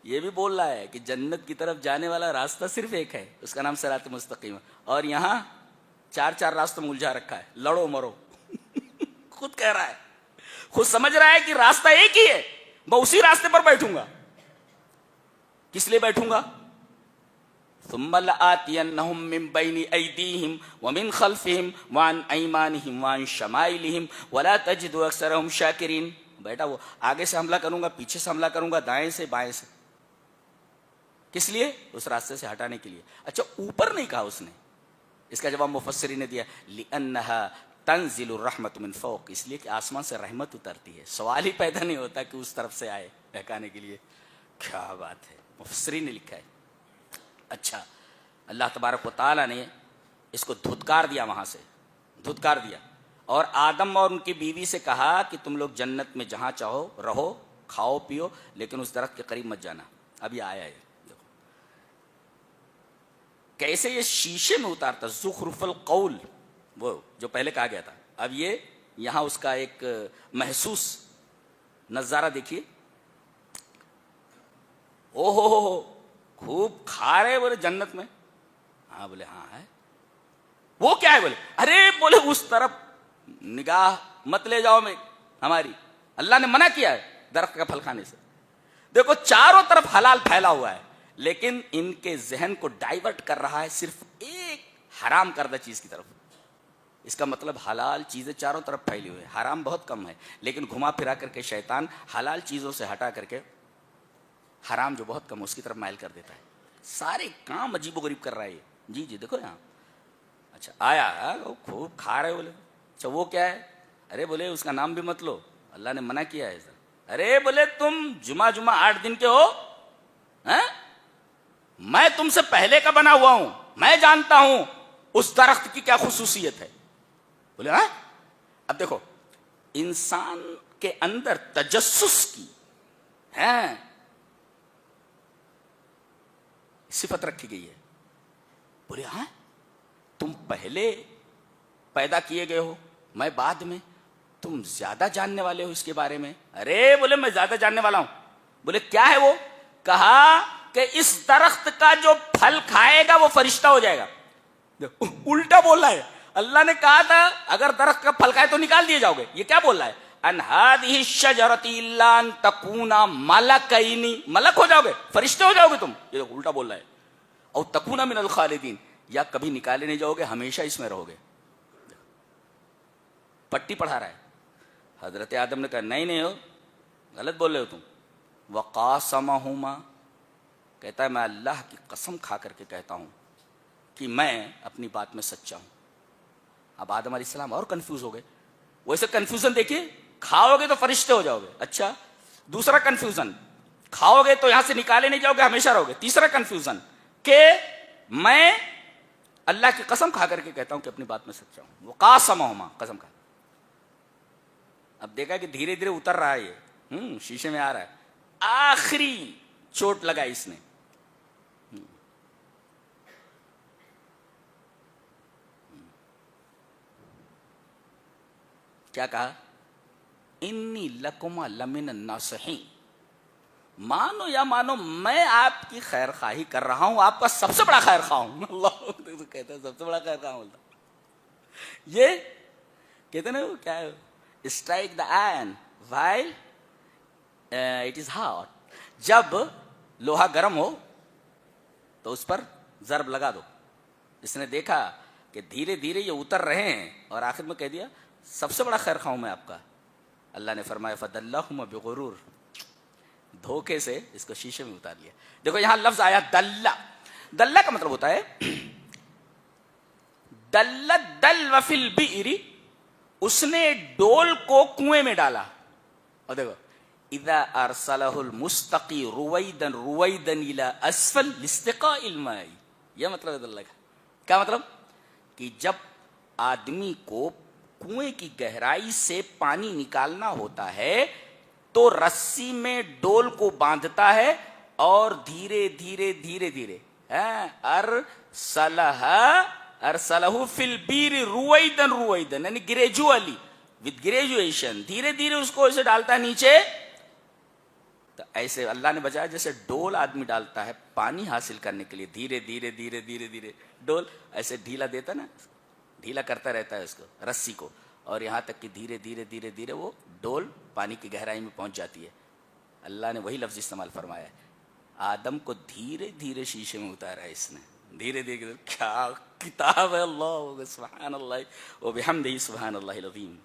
S1: یہ بھی بول رہا ہے کہ جنت کی طرف جانے والا راستہ صرف ایک ہے, اس کا نام صراط مستقیم ہے, اور یہاں چار راستوں میں الجھا رکھا ہے, لڑو مرو. خود کہہ رہا ہے, خود سمجھ رہا ہے کہ راستہ ایک ہی ہے, میں اسی راستے پر بیٹھوں گا. کس لیے بیٹھوں گا؟ ثم لآتینہم من بین ایدیہم ومن خلفہم وعن ایمانہم وعن شمائلہم ولا تجد اکثرہم شاکرین. بیٹا وہ آگے سے حملہ کروں گا, پیچھے سے حملہ کروں گا, دائیں سے بائیں سے. کس لیے؟ اس راستے سے ہٹانے کے لیے. اچھا اوپر نہیں کہا اس نے, اس کا جواب مفسرین نے دیا لأنہا تنزل الرحمت من فوق, اس لیے کہ آسمان سے رحمت اترتی ہے. سوال ہی پیدا نہیں ہوتا کہ اس طرف سے آئے بہکانے کے لیے. کیا بات ہے, مفسرین نے لکھا ہے. اچھا اللہ تبارک و تعالیٰ نے اس کو دھتکار دیا, وہاں سے دھتکار دیا, اور آدم اور ان کی بیوی سے کہا کہ تم لوگ جنت میں جہاں چاہو رہو, کھاؤ پیو, لیکن اس درخت کے قریب مت جانا. اب یہ آیا ہے, دیکھو کیسے یہ شیشے میں اتارتا, زخرف القول, وہ جو پہلے کہا گیا تھا. اب یہ یہاں اس کا ایک محسوس نظارہ دیکھیے. او ہو خوب کھا رہے بولے جنت میں. ہاں بولے ہاں ہے. وہ کیا ہے؟ بولے ارے بولے اس طرف نگاہ مت لے جاؤ میں ہماری, اللہ نے منع کیا ہے درخت کا پھل کھانے سے. دیکھو چاروں طرف حلال پھیلا ہوا ہے, لیکن ان کے ذہن کو ڈائیورٹ کر رہا ہے صرف ایک حرام کردہ چیز کی طرف. اس کا مطلب حلال چیزیں چاروں طرف پھیلی ہوئی ہیں, حرام بہت کم ہے, لیکن گھما پھرا کر کے شیطان حلال چیزوں سے ہٹا کر کے حرام جو بہت کم اس کی طرف مائل کر دیتا ہے. سارے کام عجیب و غریب کر رہا ہے یہ. جی دیکھو یہاں. اچھا آیا خوب کھا رہے بولے. اچھا وہ کیا ہے؟ ارے بولے اس کا نام بھی مت لو, اللہ نے منع کیا ہے سر. ارے بولے تم جمعہ 8 دن کے ہو, میں تم سے پہلے کا بنا ہوا ہوں, میں جانتا ہوں اس درخت کی کیا خصوصیت ہے. بولے ہاں. اب دیکھو انسان کے اندر تجسس کی صفت رکھی گئی ہے. بولے ہاں تم پہلے پیدا کیے گئے ہو, میں بعد میں, تم زیادہ جاننے والے ہو اس کے بارے میں. ارے بولے میں زیادہ جاننے والا ہوں. بولے کیا ہے وہ؟ کہا کہ اس درخت کا جو پھل کھائے گا وہ فرشتہ ہو جائے گا. الٹا بول رہا ہے. اللہ نے کہا تھا اگر درخت کا پھل کھائے تو نکال دیے جاؤ گے, یہ کیا بول رہا ہے؟ ان هذه الشجرة الا ان تكونا ملکین, ملک ہو جاؤ گے, فرشتے ہو جاؤ گے تم. یہ الٹا بول رہا ہے. اور تکونا من الخالدین, یا کبھی نکالے نہیں جاؤ گے, ہمیشہ اس میں رہو گے. پٹی پڑھا رہا ہے. حضرت آدم نے کہا نہیں ہو, غلط بول رہے ہو تم. وقاسمہما, کہتا ہے میں اللہ کی قسم کھا کر کے کہتا ہوں کہ میں اپنی بات میں سچا ہوں. اب آدم علیہ السلام اور کنفیوز ہو گئے. ویسے کنفیوژن دیکھیے, کھاؤ گے تو فرشتے ہو جاؤ گے, اچھا. دوسرا کنفیوژن, کھاؤ گے تو یہاں سے نکالے نہیں جاؤ گے, ہمیشہ رہو گے. تیسرا کنفیوژن کہ میں اللہ کی قسم کھا کر کے کہتا ہوں کہ اپنی بات میں سچا ہوں. وہ قاسمہما, قسم کھا. اب دیکھا کہ دھیرے دھیرے اتر رہا ہے یہ, شیشے میں آ رہا ہے. آخری چوٹ لگا اس نے. کیا کہا؟ انی لکما لمن الناصحین, مانو یا مانو میں آپ کی خیر خواہی کر رہا ہوں, آپ کا سب سے بڑا خیر خواہ ہوں. اللہ کہتا ہے سب سے بڑا خیر خواہ ہوں. یہ کہتے نا کیا ہے, strike the iron while it is hot. جب لوہا گرم ہو تو اس پر ضرب لگا دو. اس نے دیکھا کہ دھیرے دھیرے یہ اتر رہے ہیں, اور آخر میں کہہ دیا سب سے بڑا خیر خواہ ہوں میں آپ کا. اللہ نے فرمایا فدلہما بغرور, دھوکے سے اس کو شیشے میں اتار لیا. دیکھو یہاں لفظ آیا دلہ. دلہ کا مطلب ہوتا ہے دلت دل وفی البئر, اس نے ڈول کو کنویں میں ڈالا. اور دیکھو اذا ارسلہ المستقی رویدن رویدن الى اسفل لاستقاء الماء. یہ مطلب ہے اللہ کا. کیا مطلب؟ کہ جب آدمی کو کنویں کی گہرائی سے پانی نکالنا ہوتا ہے تو رسی میں ڈول کو باندھتا ہے اور دھیرے دھیرے دھیرے دھیرے ارسلہ فی البیر رویدن رویدن، یعنی گریجولی وتھ گریجویشن، دھیرے دھیرے اس کو اسے ڈالتا ہے نیچے. تو ایسے اللہ نے بچایا جیسے ڈول آدمی ڈالتا ہے پانی حاصل کرنے کے لیے، دھیرے دھیرے دھیرے دھیرے دھیرے ڈول ایسے ڈھیلا دیتا نا، ڈھیلا کرتا رہتا ہے اس کو، رسی کو، اور یہاں تک کہ دھیرے دھیرے دھیرے دھیرے وہ ڈول پانی کی گہرائی میں پہنچ جاتی ہے. اللہ نے وہی لفظ استعمال فرمایا ہے. آدم کو دھیرے دھیرے شیشے میں اتارا ہے اس نے، دھیرے دھیرے. کیا کتاب ہے! اللہ سبحان اللہ و بحمدہ سبحان اللہ العظیم.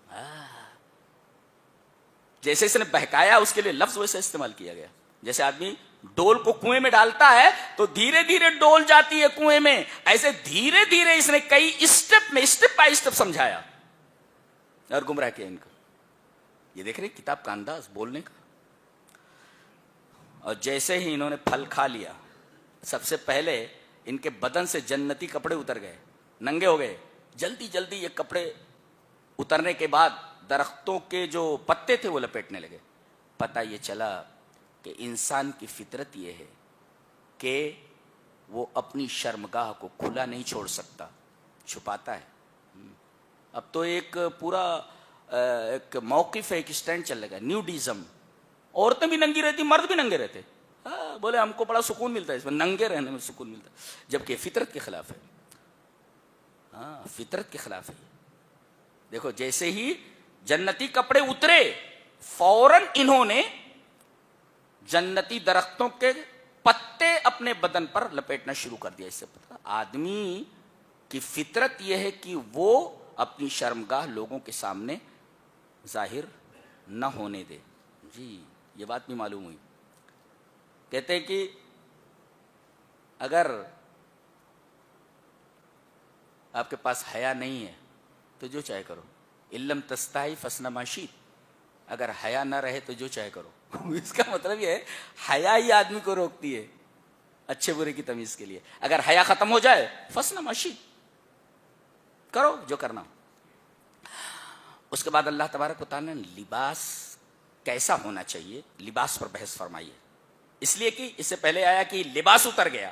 S1: جیسے اس نے بہکایا اس کے لیے لفظ ویسے استعمال کیا گیا. جیسے آدمی ڈول کو کنویں میں ڈالتا ہے تو دھیرے دھیرے ڈول جاتی ہے کنویں میں، ایسے دھیرے دھیرے اس نے کئی اسٹیپ میں اسٹیپ بائی اسٹیپ سمجھایا اور گمراہ کیا ان کو. یہ دیکھ رہے کتاب کا انداز بولنے کا. اور جیسے ہی انہوں نے پھل کھا لیا، سب سے پہلے ان کے بدن سے جنتی کپڑے اتر گئے، ننگے ہو گئے. جلدی جلدی یہ کپڑے اترنے کے بعد درختوں کے جو پتے تھے وہ لپیٹنے لگے. پتہ یہ چلا کہ انسان کی فطرت یہ ہے کہ وہ اپنی شرمگاہ کو کھلا نہیں چھوڑ سکتا، چھپاتا ہے. اب تو ایک پورا ایک موقف ہے، ایک اسٹینڈ چل لگا، نیوڈیزم. عورتیں بھی ننگی رہتی، مرد بھی ننگے رہتے. بولے ہم کو بڑا سکون ملتا ہے اس میں، ننگے رہنے میں سکون ملتا ہے، جبکہ فطرت کے خلاف ہے. فطرت کے خلاف ہے. دیکھو جیسے ہی جنتی کپڑے اترے فوراً انہوں نے جنتی درختوں کے پتے اپنے بدن پر لپیٹنا شروع کر دیا. اس سے پتہ آدمی کی فطرت یہ ہے کہ وہ اپنی شرمگاہ لوگوں کے سامنے ظاہر نہ ہونے دے. جی یہ بات بھی معلوم ہوئی. کہتے ہیں کہ اگر آپ کے پاس حیا نہیں ہے تو جو چاہے کرو، علم تستحی فاصنع ما شئت. اگر حیا نہ رہے تو جو چاہے کرو. اس کا مطلب یہ ہے حیا ہی آدمی کو روکتی ہے اچھے برے کی تمیز کے لیے. اگر حیا ختم ہو جائے فاصنع ما شئت، کرو جو کرنا. اس کے بعد اللہ تبارک و تعالیٰ نے لباس کیسا ہونا چاہیے، لباس پر بحث فرمائی ہے. اس لیے کہ اس سے پہلے آیا کہ لباس اتر گیا،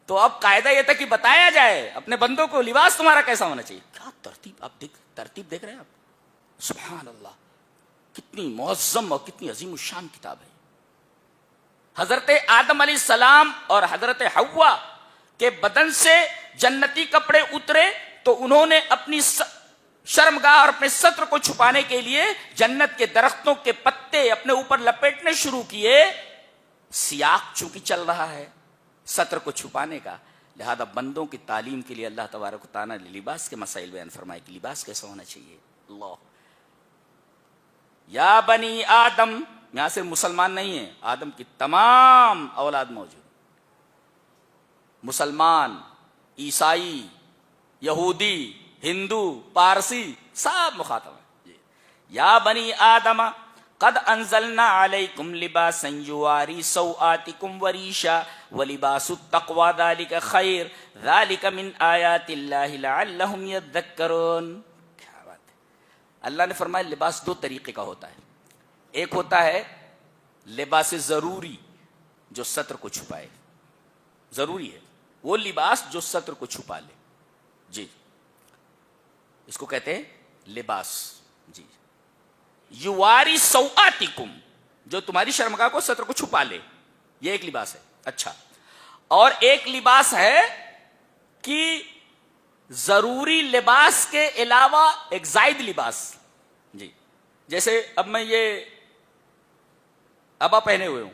S1: تو اب قاعدہ یہ تھا کہ بتایا جائے اپنے بندوں کو لباس تمہارا کیسا ہونا چاہیے. کیا ترتیب! آپ ترتیب دیکھ رہے ہیں آپ، سبحان اللہ، کتنی معظم اور کتنی عظیم الشان کتاب ہے. حضرت آدم علیہ السلام اور حضرت حوا کے بدن سے جنتی کپڑے اترے تو انہوں نے اپنی شرمگاہ اور اپنے ستر کو چھپانے کے لیے جنت کے درختوں کے پتے اپنے اوپر لپیٹنے شروع کیے. سیاق چونکہ چل رہا ہے ستر کو چھپانے کا، لہذا بندوں کی تعلیم کے لیے اللہ تبارک و تعالیٰ نے لباس کے مسائل بیان فرمائے کہ لباس کیسا ہونا چاہیے. اللہ یا بنی آدم، یہاں سے مسلمان نہیں ہیں، آدم کی تمام اولاد موجود، مسلمان، عیسائی، یہودی، ہندو، پارسی، سب مخاطب ہیں. یا بنی آدم قد انزلنا علیکم لباسا یواری سوآتکم وریشا ولباس التقوی ذلک خیر ذلک من آیات اللہ لعلہم یذکرون. کیا بات ہے! اللہ نے فرمایا لباس دو طریقے کا ہوتا ہے. ایک ہوتا ہے لباس ضروری جو ستر کو چھپائے، ضروری ہے وہ لباس جو ستر کو چھپا لے. جی اس کو کہتے ہیں لباس. جی یواری سوآتکم، جو تمہاری شرمگاہ کو ستر کو چھپا لے، یہ ایک لباس ہے. اچھا، اور ایک لباس ہے کہ ضروری لباس کے علاوہ ایک زائد لباس. جی جیسے اب میں یہ ابا پہنے ہوئے ہوں،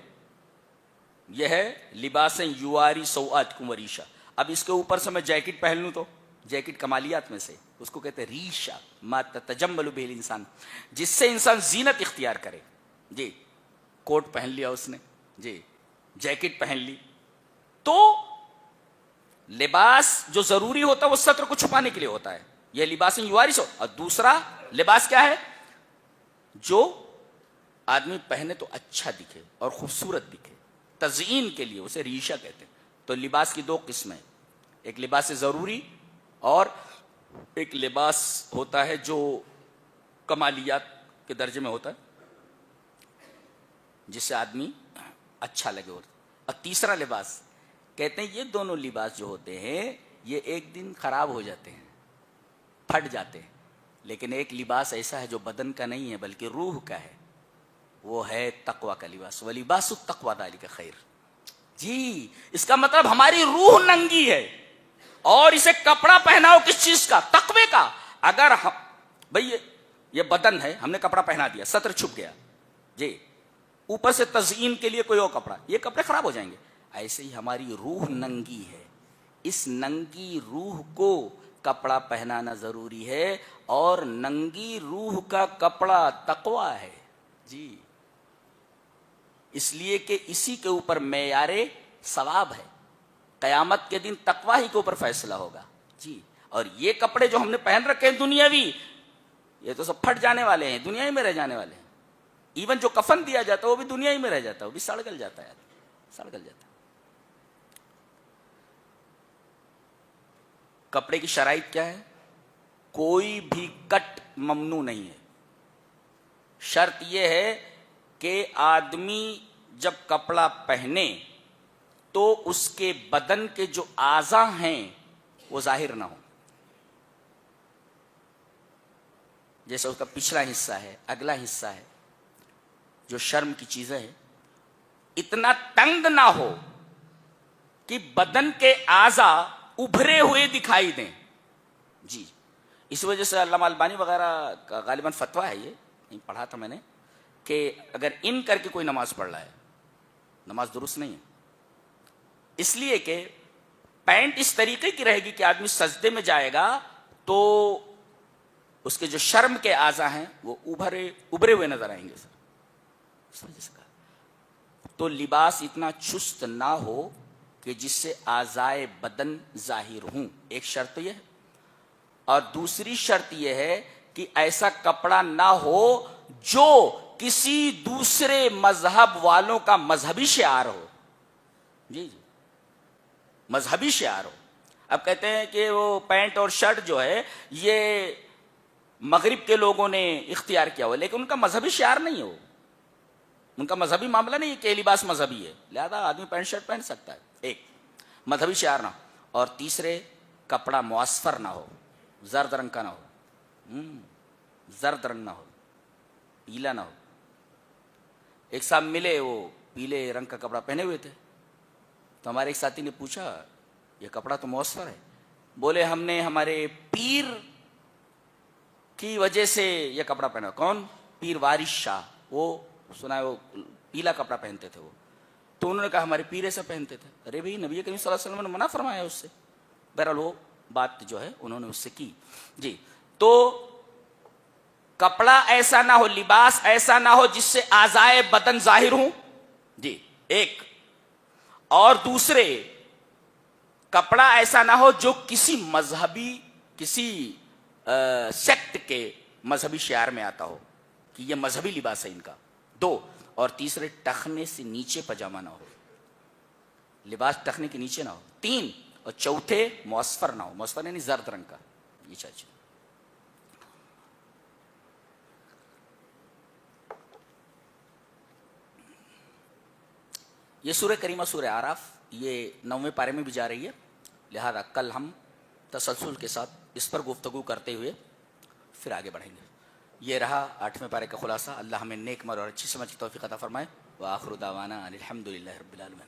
S1: یہ ہے لباس یواری سوآتکم وریشا. اب اس کے اوپر سے میں جیکٹ پہن لوں تو جیکٹ کمالیات میں سے اس کو کہتے ہیں ریشا ما تتجمل به الانسان، جس سے انسان زینت اختیار کرے. جی کوٹ پہن لیا اس نے، جی جیکٹ پہن لی، تو لباس جو ضروری ہوتا ہے وہ ستر کو چھپانے کے لیے ہوتا ہے، یہ لباس یواری سو. اور دوسرا لباس کیا ہے جو آدمی پہنے تو اچھا دکھے اور خوبصورت دکھے، تزئین کے لیے، اسے ریشہ کہتے ہیں۔ تو لباس کی دو قسمیں، ایک لباس ضروری اور ایک لباس ہوتا ہے جو کمالیات کے درجے میں ہوتا ہے، جس سے آدمی اچھا لگے۔ اور تیسرا لباس کہتے ہیں یہ دونوں لباس جو ہوتے ہیں یہ ایک دن خراب ہو جاتے ہیں، پھٹ جاتے ہیں، لیکن ایک لباس ایسا ہے جو بدن کا نہیں ہے بلکہ روح کا ہے، وہ ہے تقوی کا لباس۔ وَلِبَاسُ التَّقْوَىٰ ذَلِكَ خَيْرٌ۔ جی، اس کا مطلب ہماری روح ننگی ہے اور اسے کپڑا پہناؤ کس چیز کا؟ تقوی کا۔ اگر بھئی یہ بدن ہے، ہم نے کپڑا پہنا دیا، سطر چھپ گیا، جی، اوپر سے تزئین کے لیے کوئی اور کپڑا، یہ کپڑے خراب ہو جائیں گے۔ ایسے ہی ہماری روح ننگی ہے، اس ننگی روح کو کپڑا پہنانا ضروری ہے، اور ننگی روح کا کپڑا تقوی ہے۔ جی، اس لیے کہ اسی کے اوپر معیار ثواب ہے، قیامت کے دن تقوی ہی کے اوپر فیصلہ ہوگا۔ جی، اور یہ کپڑے جو ہم نے پہن رکھے ہیں دنیاوی، یہ تو سب پھٹ جانے والے ہیں، دنیا ہی میں رہ جانے والے ہیں۔ ایون جو کفن دیا جاتا ہے وہ بھی دنیا ہی میں رہ جاتا ہے، وہ بھی سڑ گل جاتا ہے، سڑ گل جاتا ہے۔ کپڑے کی شرائط کیا ہے؟ کوئی بھی کٹ ممنوع نہیں ہے۔ شرط یہ ہے کہ آدمی جب کپڑا پہنے تو اس کے بدن کے جو اعضاء ہیں وہ ظاہر نہ ہو، جیسے اس کا پچھلا حصہ ہے، اگلا حصہ ہے، جو شرم کی چیزیں ہیں، اتنا تنگ نہ ہو کہ بدن کے اعضاء ابھرے ہوئے دکھائی دیں۔ جی، اس وجہ سے علامہ البانی وغیرہ کا غالباً فتویٰ ہے، یہ نہیں پڑھا تھا میں نے، کہ اگر ان کر کے کوئی نماز پڑھ رہا ہے، نماز درست نہیں ہے، اس لیے کہ پینٹ اس طریقے کی رہے گی کہ آدمی سجدے میں جائے گا تو اس کے جو شرم کے اعضاء ہیں وہ ابھرے ہوئے نظر آئیں گے۔ اس وجہ سے تو لباس اتنا چست نہ ہو کہ جس سے اعضائے بدن ظاہر ہوں، ایک شرط یہ ہے، اور دوسری شرط یہ ہے کہ ایسا کپڑا نہ ہو جو کسی دوسرے مذہب والوں کا مذہبی شعار ہو۔ جی جی، مذہبی شعار ہو۔ اب کہتے ہیں کہ وہ پینٹ اور شرٹ جو ہے یہ مغرب کے لوگوں نے اختیار کیا ہوا، لیکن ان کا مذہبی شعار نہیں ہو، ان کا مذہبی معاملہ نہیں ہے کہ لباس مذہبی ہے، لہذا آدمی پینٹ شرٹ پہن سکتا ہے۔ ایک مذہبی شعار نہ ہو، اور تیسرے کپڑا معصفر نہ ہو، زرد رنگ کا نہ ہو، زرد رنگ نہ ہو، پیلا نہ ہو۔ ایک صاحب ملے، وہ پیلے رنگ کا کپڑا پہنے ہوئے تھے، تو ہمارے ایک ساتھی نے پوچھا یہ کپڑا تو معصفر ہے۔ بولے ہم نے ہمارے پیر کی وجہ سے یہ کپڑا پہنا۔ کون؟ پیر وارث شاہ، وہ سنا ہے وہ پیلا کپڑا پہنتے تھے وہ، تو انہوں نے کہا ہمارے پیر ایسا پہنتے تھے۔ ارے بھائی نبی کریم صلی اللہ علیہ وسلم نے منع فرمایا اس سے۔ بہرحال وہ بات جو ہے انہوں نے اس سے کی۔ جی، تو کپڑا ایسا نہ ہو، لباس ایسا نہ ہو جس سے اعضائے بدن ظاہر ہوں، جی ایک، اور دوسرے کپڑا ایسا نہ ہو جو کسی مذہبی، کسی سیکٹ کے مذہبی شعار میں آتا ہو کہ یہ مذہبی لباس ہے ان کا، دو، اور تیسرے ٹخنے سے نیچے پاجامہ نہ ہو، لباس ٹخنے کے نیچے نہ ہو، تین، اور چوتھے معصفر نہ ہو، معصفر یعنی زرد رنگ کا، یہ چاچی۔ یہ سورہ کریمہ سورہ اعراف، یہ 9ویں پارے میں بھی جا رہی ہے، لہذا کل ہم تسلسل کے ساتھ اس پر گفتگو کرتے ہوئے پھر آگے بڑھیں گے۔ یہ رہا 8ویں پارے کا خلاصہ۔ اللہ ہمیں نیک مر اور اچھی سمجھ کی توفیق عطا فرمائے۔ وآخر دعوانا ان الحمد للہ رب العالمین۔